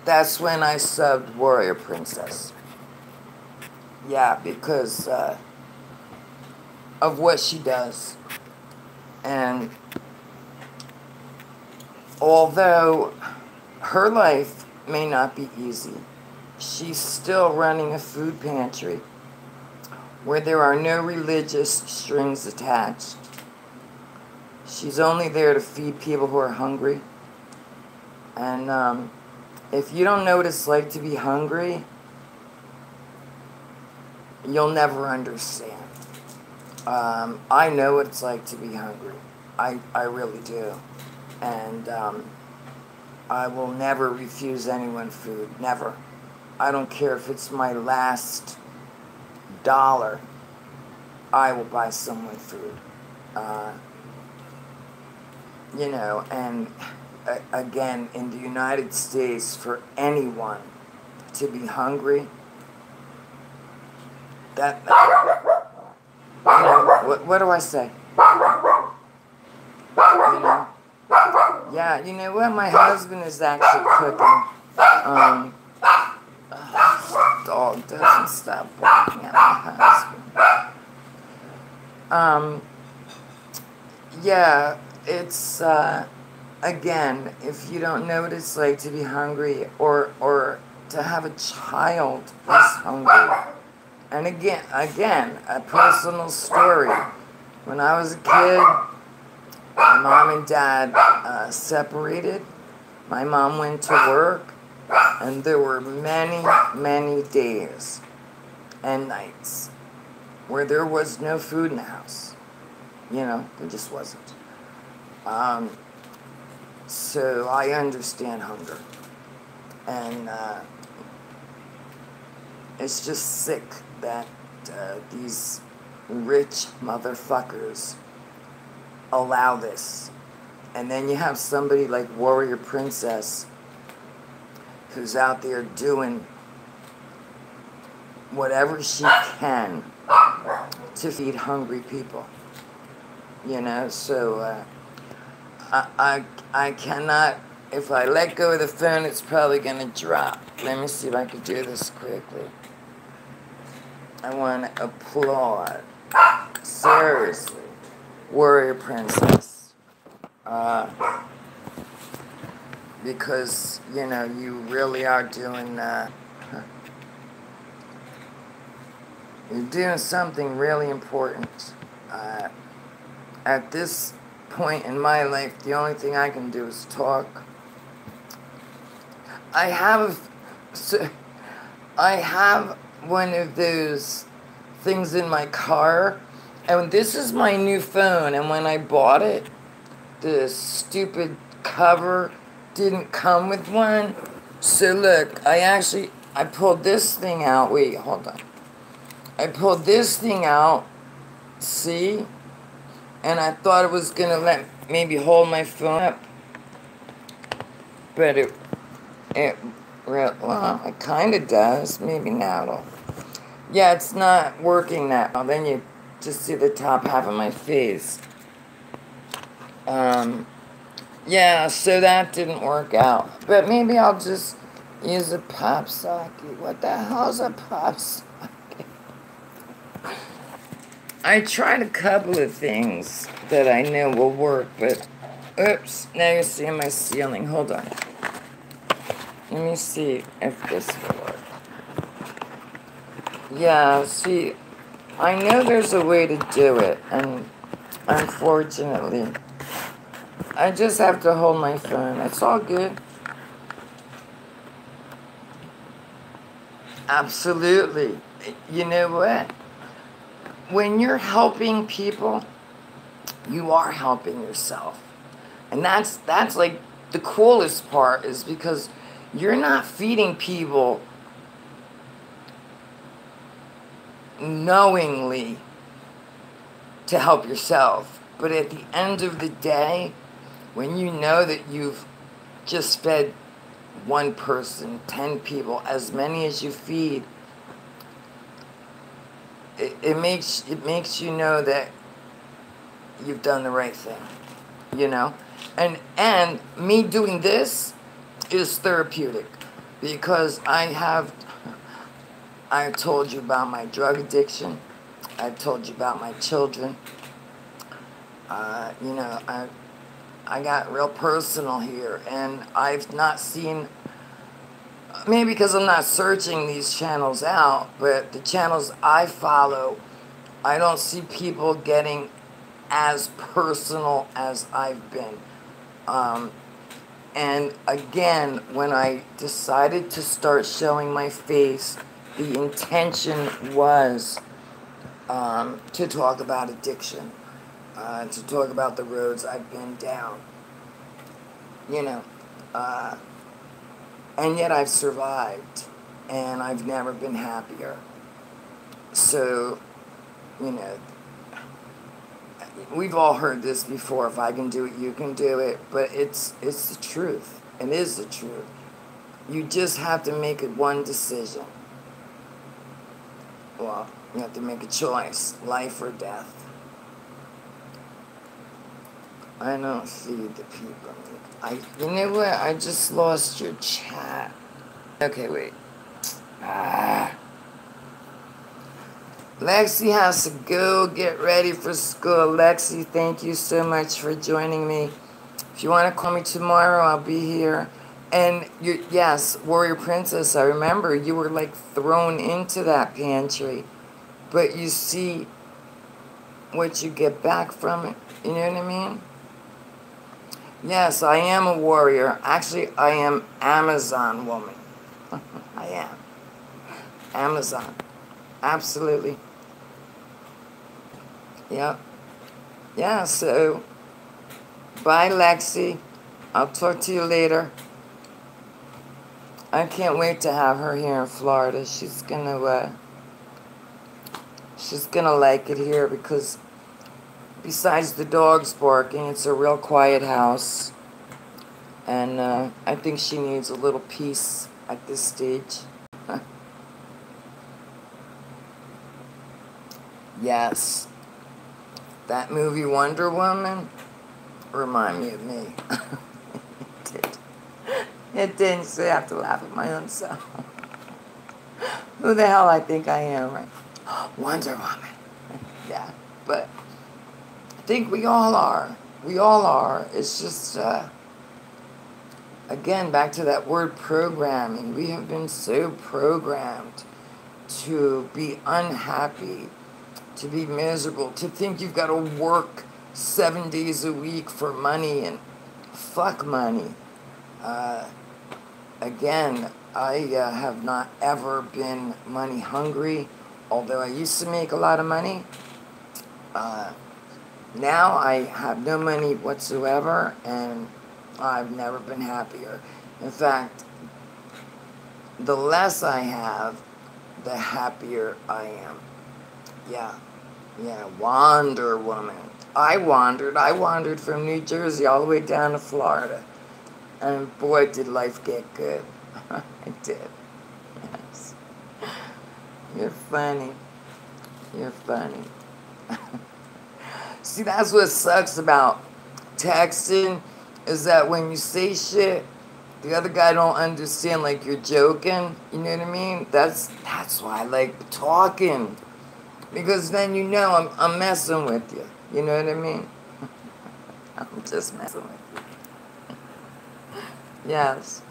that's when I subbed Warrior Princess. Yeah, because of what she does. And although her life may not be easy, she's still running a food pantry where there are no religious strings attached. She's only there to feed people who are hungry. And if you don't know what it's like to be hungry, you'll never understand. I know what it's like to be hungry. I really do. And I will never refuse anyone food. Never. I don't care if it's my last dollar. I will buy someone food. You know, and again, in the United States, for anyone to be hungry, that you know, what do I say? You know? Yeah, you know what? My husband is actually cooking. Dog doesn't stop barking at my husband. Yeah, it's, again, if you don't know what it's like to be hungry or to have a child who's hungry. And again, a personal story. When I was a kid, my mom and dad separated. My mom went to work, and there were many, many days and nights where there was no food in the house. You know, there just wasn't. So I understand hunger. And it's just sick that these rich motherfuckers allow this. And then you have somebody like Warrior Princess who's out there doing whatever she can to feed hungry people. You know, so I cannot, if I let go of the phone, it's probably going to drop. Let me see if I can do this quickly. I want to applaud, seriously, Warrior Princess. Because, you know, you really are doing, you're doing something really important. At this point in my life, the only thing I can do is talk. I have one of those things in my car, and this is my new phone, and when I bought it, the stupid cover didn't come with one. So look, I pulled this thing out. Wait, hold on. I pulled this thing out, see? And I thought it was gonna maybe hold my phone up. But well, it kind of does. Maybe now it'll. Yeah, it's not working that well. Then you just see the top half of my face. Yeah, so that didn't work out. But maybe I'll just use a pop socket. What the hell's a pop socket? I tried a couple of things that I know will work, but oops, now you're seeing my ceiling. Hold on. Let me see if this will work. Yeah, see, I know there's a way to do it, and unfortunately, I just have to hold my phone. It's all good. Absolutely. You know what? When you're helping people, you are helping yourself. And that's like the coolest part, is because you're not feeding people knowingly to help yourself. But at the end of the day, when you know that you've just fed one person, 10 people, as many as you feed, it makes you know that you've done the right thing, you know? And me doing this is therapeutic, because I've told you about my drug addiction. I've told you about my children. You know, I got real personal here, and I've not seen, maybe because I'm not searching these channels out, but the channels I follow, I don't see people getting as personal as I've been. And again, when I decided to start showing my face, the intention was to talk about addiction, to talk about the roads I've been down, you know. And yet I've survived, and I've never been happier. So, you know, we've all heard this before. If I can do it, you can do it. But it's the truth. It is the truth. You just have to make it one decision. Well, you have to make a choice, life or death. I don't feed the people. You know what? I just lost your chat. Okay, wait. Lexi has to go get ready for school. Lexi, thank you so much for joining me. If you want to call me tomorrow, I'll be here. And yes, Warrior Princess, I remember you were like thrown into that pantry. But you see what you get back from it. You know what I mean? Yes, I am a warrior. Actually, I am Amazon woman. I am. Amazon. Absolutely. Yep. Yeah, so bye, Lexi. I'll talk to you later. I can't wait to have her here in Florida. She's gonna like it here, because besides the dogs barking, it's a real quiet house. And I think she needs a little peace at this stage. Yes. That movie Wonder Woman remind me of me. It did. It didn't, so I have to laugh at my own self. Who the hell I think I am, right? Wonder Woman. Yeah, but I think we all are. We all are. It's just, again, back to that word programming. We have been so programmed to be unhappy to be miserable, to think you've got to work 7 days a week for money, and fuck money. Again, I have not ever been money hungry, although I used to make a lot of money. Now I have no money whatsoever, and I've never been happier. In fact, the less I have, the happier I am. Yeah, Wonder Woman. I wandered from New Jersey all the way down to Florida. And boy, did life get good. It did. Yes. You're funny. You're funny. See, that's what sucks about texting, is that when you say shit, the other guy don't understand, like you're joking. You know what I mean? That's why I like talking. Because then you know I'm messing with you. You know what I mean? I'm just messing with you. Yes.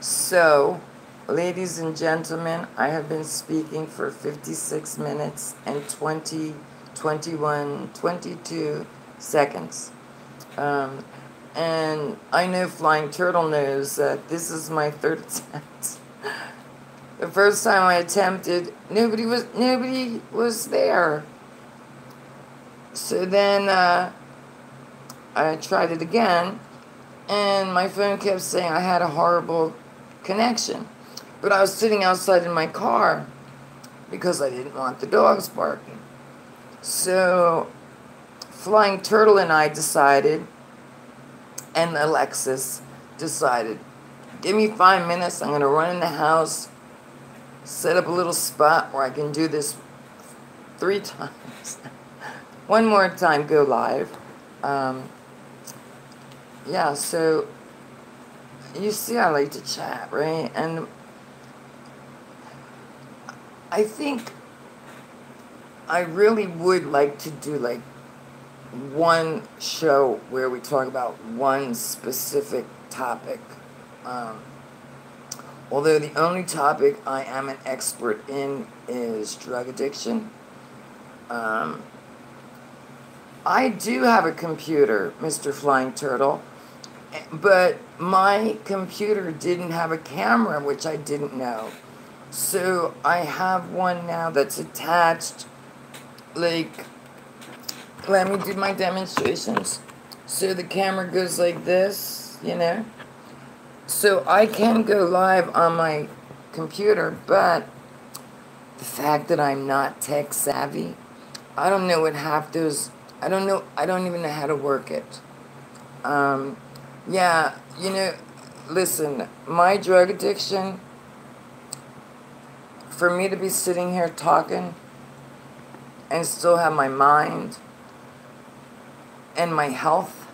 So, ladies and gentlemen, I have been speaking for 56 minutes and 20, 21, 22 seconds. And I know Flying Turtle knows that this is my third attempt. The first time I attempted, nobody was there. So then I tried it again, and my phone kept saying I had a horrible connection. But I was sitting outside in my car because I didn't want the dogs barking. So Flying Turtle and I decided, and Alexis decided, give me 5 minutes, I'm going to run in the house, set up a little spot where I can do this 3 times. One more time, go live. Yeah, so you see I like to chat, right? And I think I really would like to do like one show where we talk about one specific topic. Although the only topic I am an expert in is drug addiction. I do have a computer, Mr. Flying Turtle, but my computer didn't have a camera, which I didn't know. So I have one now that's attached, like, let me do my demonstrations. So the camera goes like this, you know. So I can go live on my computer, but the fact that I'm not tech savvy, I don't know what half those, I don't even know how to work it. Yeah, you know, listen, my drug addiction, for me to be sitting here talking and still have my mind and my health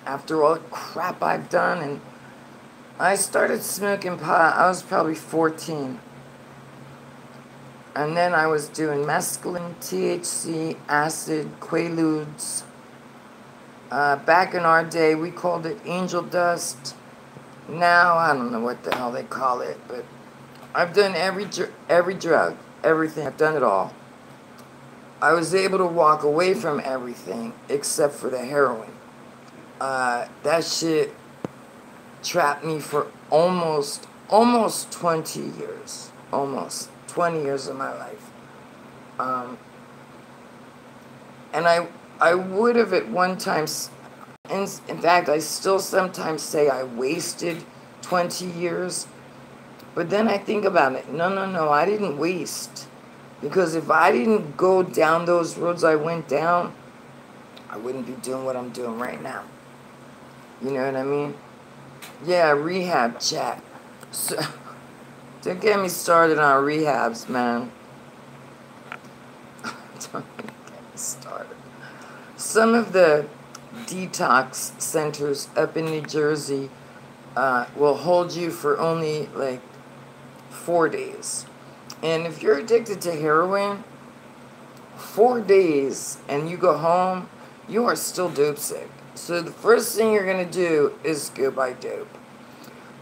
after all the crap I've done, and I started smoking pot, I was probably 14. And then I was doing mescaline, THC, acid, quaaludes. Back in our day, we called it angel dust. Now, I don't know what the hell they call it, but I've done every drug, everything. I've done it all. I was able to walk away from everything except for the heroin. That shit trapped me for almost 20 years. Almost 20 years of my life. And I would have at one time, in fact, I still sometimes say I wasted 20 years. But then I think about it. No, I didn't waste. Because if I didn't go down those roads I went down, I wouldn't be doing what I'm doing right now. You know what I mean? Yeah, rehab chat. So, don't get me started on rehabs, man. Don't get me started. Some of the detox centers up in New Jersey will hold you for only like 4 days. And if you're addicted to heroin, 4 days and you go home, you are still dope sick. So the first thing you're going to do is go buy dope.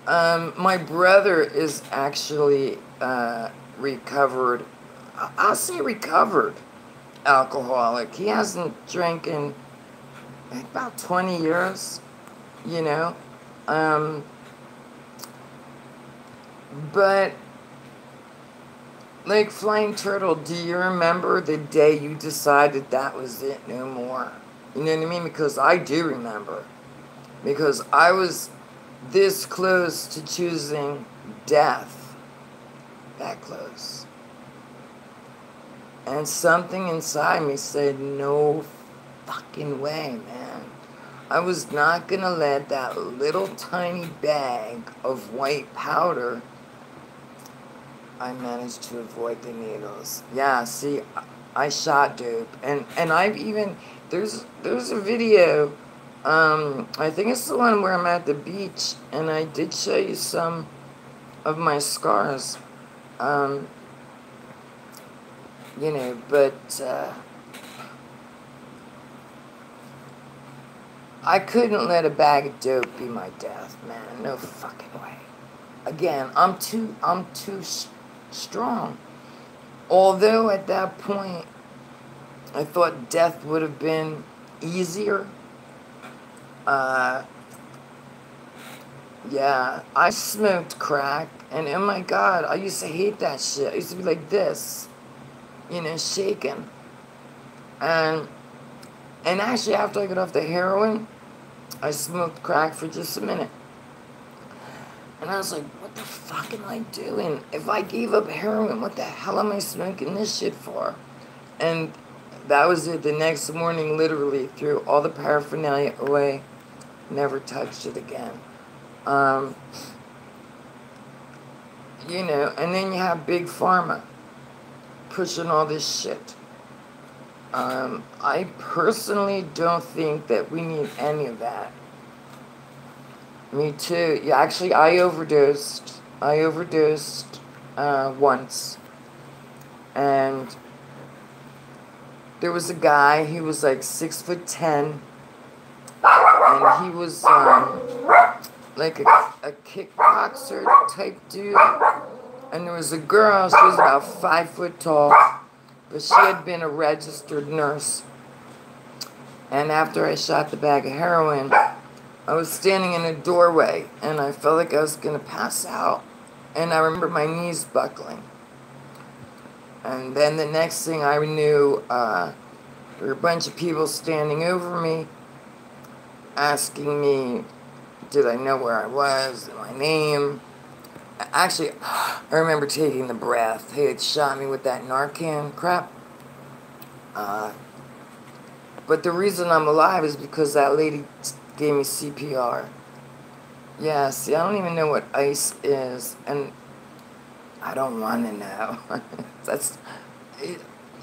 My brother is actually recovered. I'll say recovered alcoholic. He hasn't drank in about 20 years, you know. But, like Flying Turtle, do you remember the day you decided that was it, no more? You know what I mean? Because I do remember. Because I was this close to choosing death. That close. And something inside me said, no fucking way, man. I was not going to let that little tiny bag of white powder. I managed to avoid the needles. Yeah, see, I shot dope. And I've even, there's a video, I think it's the one where I'm at the beach, and I did show you some of my scars. You know, but I couldn't let a bag of dope be my death, man. No fucking way. Again, I'm too strong. Although at that point, I thought death would have been easier. Yeah, I smoked crack, and oh my God, I used to hate that shit. I used to be like this, you know, shaking. And actually, after I got off the heroin, I smoked crack for just a minute. And I was like, what the fuck am I doing? If I gave up heroin, what the hell am I smoking this shit for? And that was it. The next morning, literally, threw all the paraphernalia away. Never touched it again. You know, and then you have Big Pharma pushing all this shit. I personally don't think that we need any of that. Me too. Yeah, actually, I overdosed. Once. And there was a guy, he was like 6'10", and he was like a kickboxer type dude. And there was a girl, she was about 5 foot tall, but she had been a registered nurse. And after I shot the bag of heroin, I was standing in a doorway, and I felt like I was going to pass out. And I remember my knees buckling. And then the next thing I knew, there were a bunch of people standing over me, asking me, did I know where I was, my name. Actually, I remember taking the breath. They had shot me with that Narcan crap. But the reason I'm alive is because that lady gave me CPR. Yeah, see, I don't even know what ice is, and I don't want to know. That's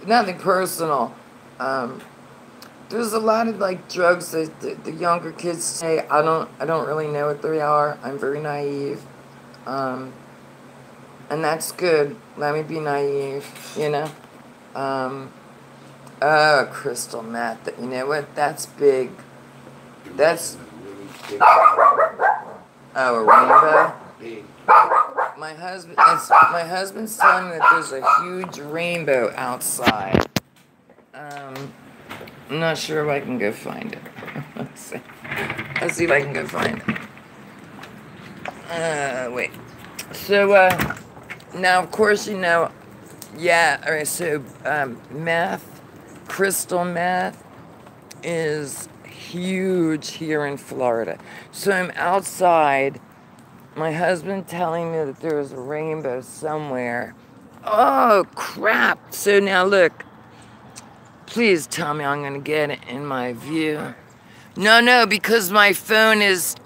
nothing personal. There's a lot of like drugs that the younger kids say. I don't really know what they are. I'm very naive, and that's good. Let me be naive, you know. Oh, crystal meth. You know what? That's big. That's a rainbow. My husband's telling me that there's a huge rainbow outside. I'm not sure if I can go find it. Let's see if I can go find it. Wait. So, now, of course, you know, yeah, all right, so, meth, crystal meth is huge here in Florida. So I'm outside, my husband telling me that there's a rainbow somewhere. Oh, crap. So now, look. Please tell me I'm going to get it in my view. No, because my phone is,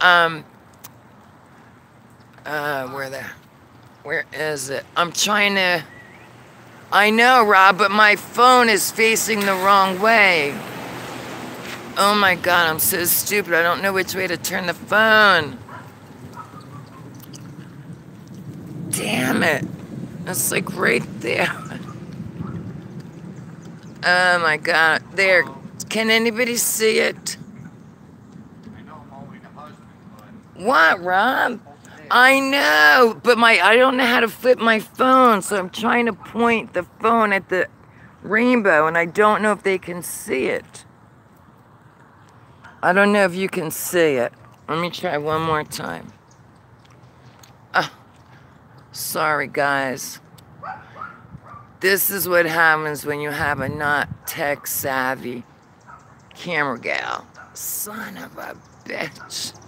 where is it? I'm trying to, I know, Rob, but my phone is facing the wrong way. Oh my God, I'm so stupid. I don't know which way to turn the phone. Damn it. It's like right there. Oh my God, there. Can anybody see it? I know I'm only the husband, but... What, Rob? I know, but I don't know how to flip my phone, so I'm trying to point the phone at the rainbow, and I don't know if they can see it. I don't know if you can see it. Let me try one more time. Sorry, guys. This is what happens when you have a not tech-savvy camera gal. Son of a bitch.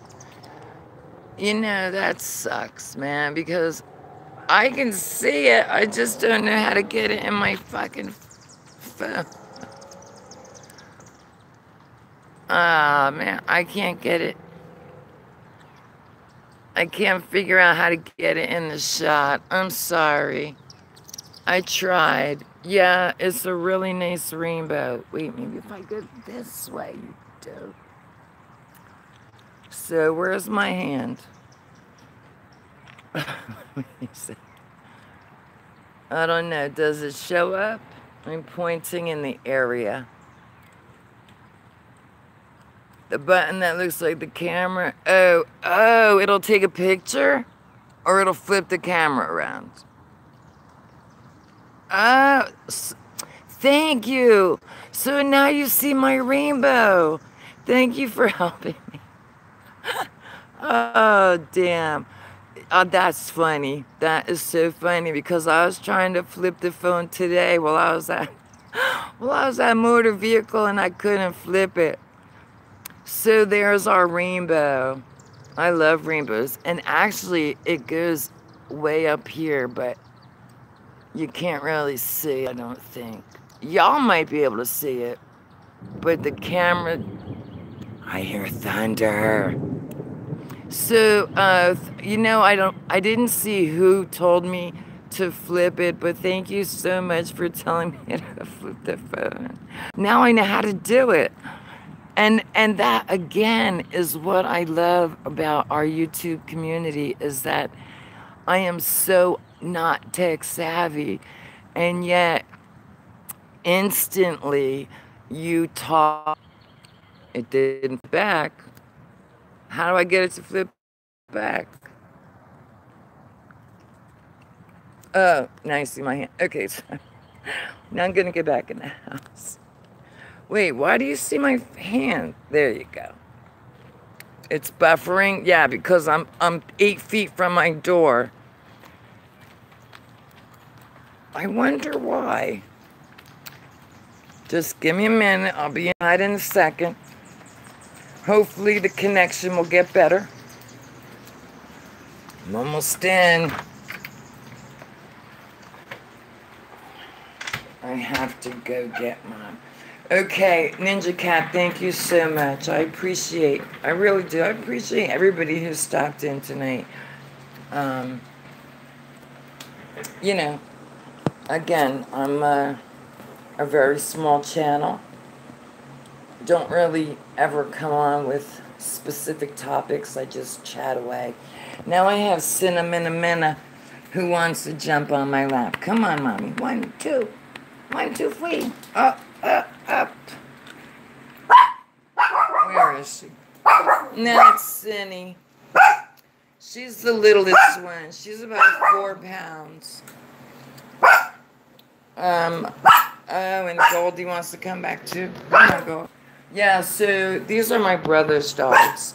You know, that sucks, man, because I can see it. I just don't know how to get it in my fucking phone. Ah, man, I can't get it. I can't figure out how to get it in the shot. I'm sorry. I tried. Yeah, it's a really nice rainbow. Wait, maybe if I go this way, you do. So, where's my hand? Let me see. I don't know. Does it show up? I'm pointing in the area. The button that looks like the camera. Oh, it'll take a picture? Or it'll flip the camera around? Oh, thank you. So now you see my rainbow. Thank you for helping me. Oh, damn. Oh, that's funny. That is so funny because I was trying to flip the phone today while I was at motor vehicle and I couldn't flip it. So there's our rainbow. I love rainbows. And actually it goes way up here, but you can't really see, I don't think. Y'all might be able to see it, but the camera, I hear thunder. So, you know, I didn't see who told me to flip it, but thank you so much for telling me to flip the phone. Now I know how to do it. And that, again, is what I love about our YouTube community, is that I am so not tech savvy, and yet instantly you talk. It didn't flip back. How do I get it to flip back? Oh, now you see my hand. Okay, so now I'm gonna get back in the house. Wait, why do you see my hand? There you go. It's buffering. Yeah, because I'm 8 feet from my door. I wonder why. Just give me a minute. I'll be inside in a second. Hopefully the connection will get better. I'm almost in. I have to go get mine. Okay, Ninja Cat, thank you so much. I really do. I appreciate everybody who stopped in tonight. You know, again, I'm a very small channel. Don't really ever come on with specific topics. I just chat away. Now I have Cinnamon who wants to jump on my lap. Come on, Mommy. 1, 2. 1, 2, 3. Up. Where is she? No, it's Cindy. She's the littlest one. She's about 4 pounds. Oh, and Goldie wants to come back too. Come on, Gold. Yeah, so these are my brother's dogs.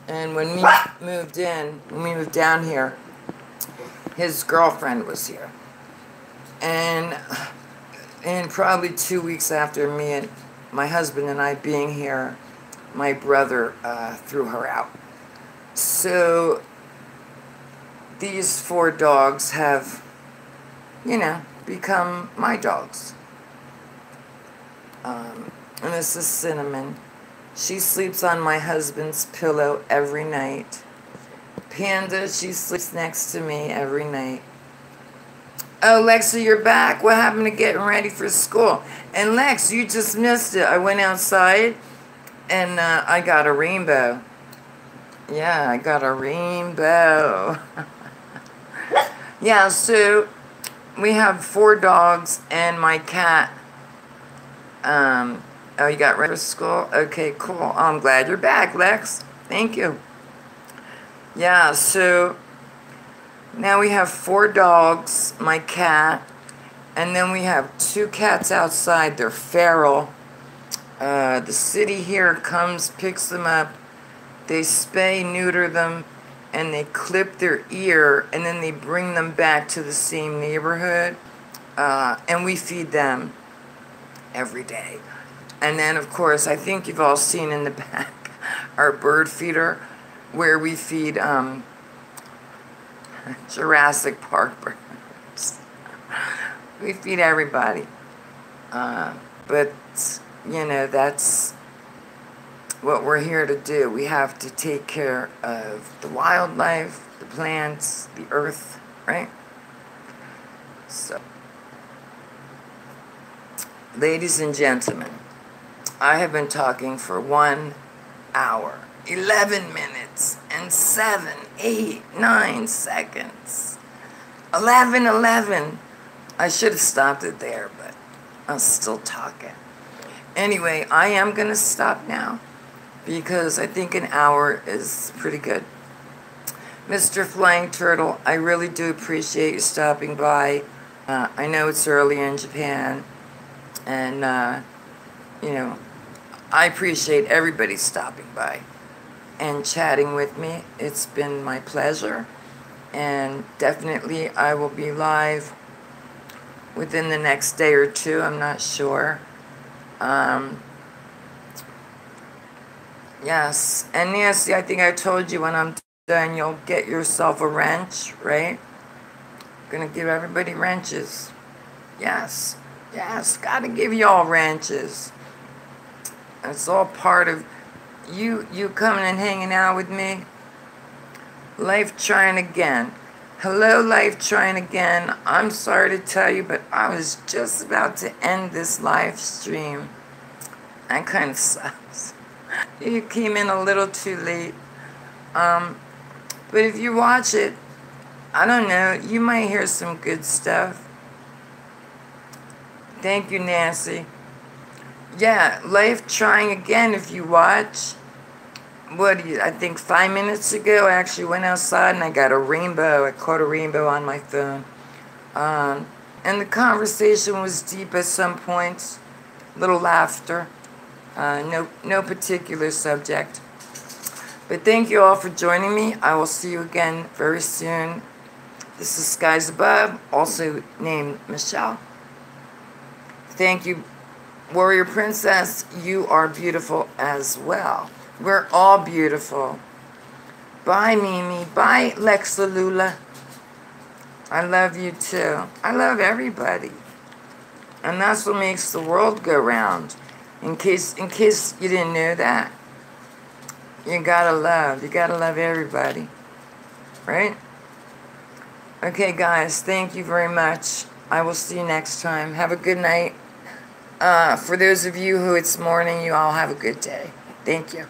And when we moved down here, his girlfriend was here. And probably 2 weeks after my husband and I being here, my brother threw her out. So these 4 dogs have, you know, become my dogs. And this is Cinnamon. She sleeps on my husband's pillow every night. Panda, she sleeps next to me every night. Oh, Lexi, you're back. What happened to getting ready for school? And Lex, you just missed it. I went outside and I got a rainbow. Yeah, I got a rainbow. Yeah, so we have 4 dogs and my cat. Oh, you got ready for school? Okay, cool. I'm glad you're back, Lex. Thank you. Yeah, so Now we have 4 dogs, my cat, and then we have 2 cats outside. They're feral. The city here comes, picks them up, they spay, neuter them, and they clip their ear, and then they bring them back to the same neighborhood, and we feed them every day. And then, of course, I think you've all seen in the back our bird feeder, where we feed Jurassic Park birds. We feed everybody. But, you know, that's what we're here to do. We have to take care of the wildlife, the plants, the earth, right? So, ladies and gentlemen, I have been talking for 1 hour, 11 minutes, and 7, 8, 9 seconds. 11. I should have stopped it there, but I'm still talking. Anyway, I am going to stop now because I think an hour is pretty good. Mr. Flying Turtle, I really do appreciate you stopping by. I know it's early in Japan, and, you know, I appreciate everybody stopping by and chatting with me. It's been my pleasure, and definitely I will be live within the next day or 2. I'm not sure. Yes, and Nancy, I think I told you when I'm done, you'll get yourself a wrench, right? I'm gonna give everybody wrenches. Yes, gotta give you all wrenches. It's all part of you coming and hanging out with me. Life trying again. Hello, life trying again. I'm sorry to tell you, but I was just about to end this live stream. That kind of sucks. You came in a little too late. But if you watch it, I don't know, you might hear some good stuff. Thank you, Nancy. Yeah, life trying again. If you watch, I think 5 minutes ago, I actually went outside and I got a rainbow. I caught a rainbow on my phone. And the conversation was deep at some points. Little laughter. No particular subject. But thank you all for joining me. I will see you again very soon. This is Skies Above, also named Michele. Thank you, Warrior Princess. You are beautiful as well. We're all beautiful. Bye, Mimi. Bye, Lexalula. I love you too. I love everybody. And that's what makes the world go round. In case you didn't know that. You gotta love everybody. Right? Okay, guys, thank you very much. I will see you next time. Have a good night. For those of you who it's morning, you all have a good day. Thank you.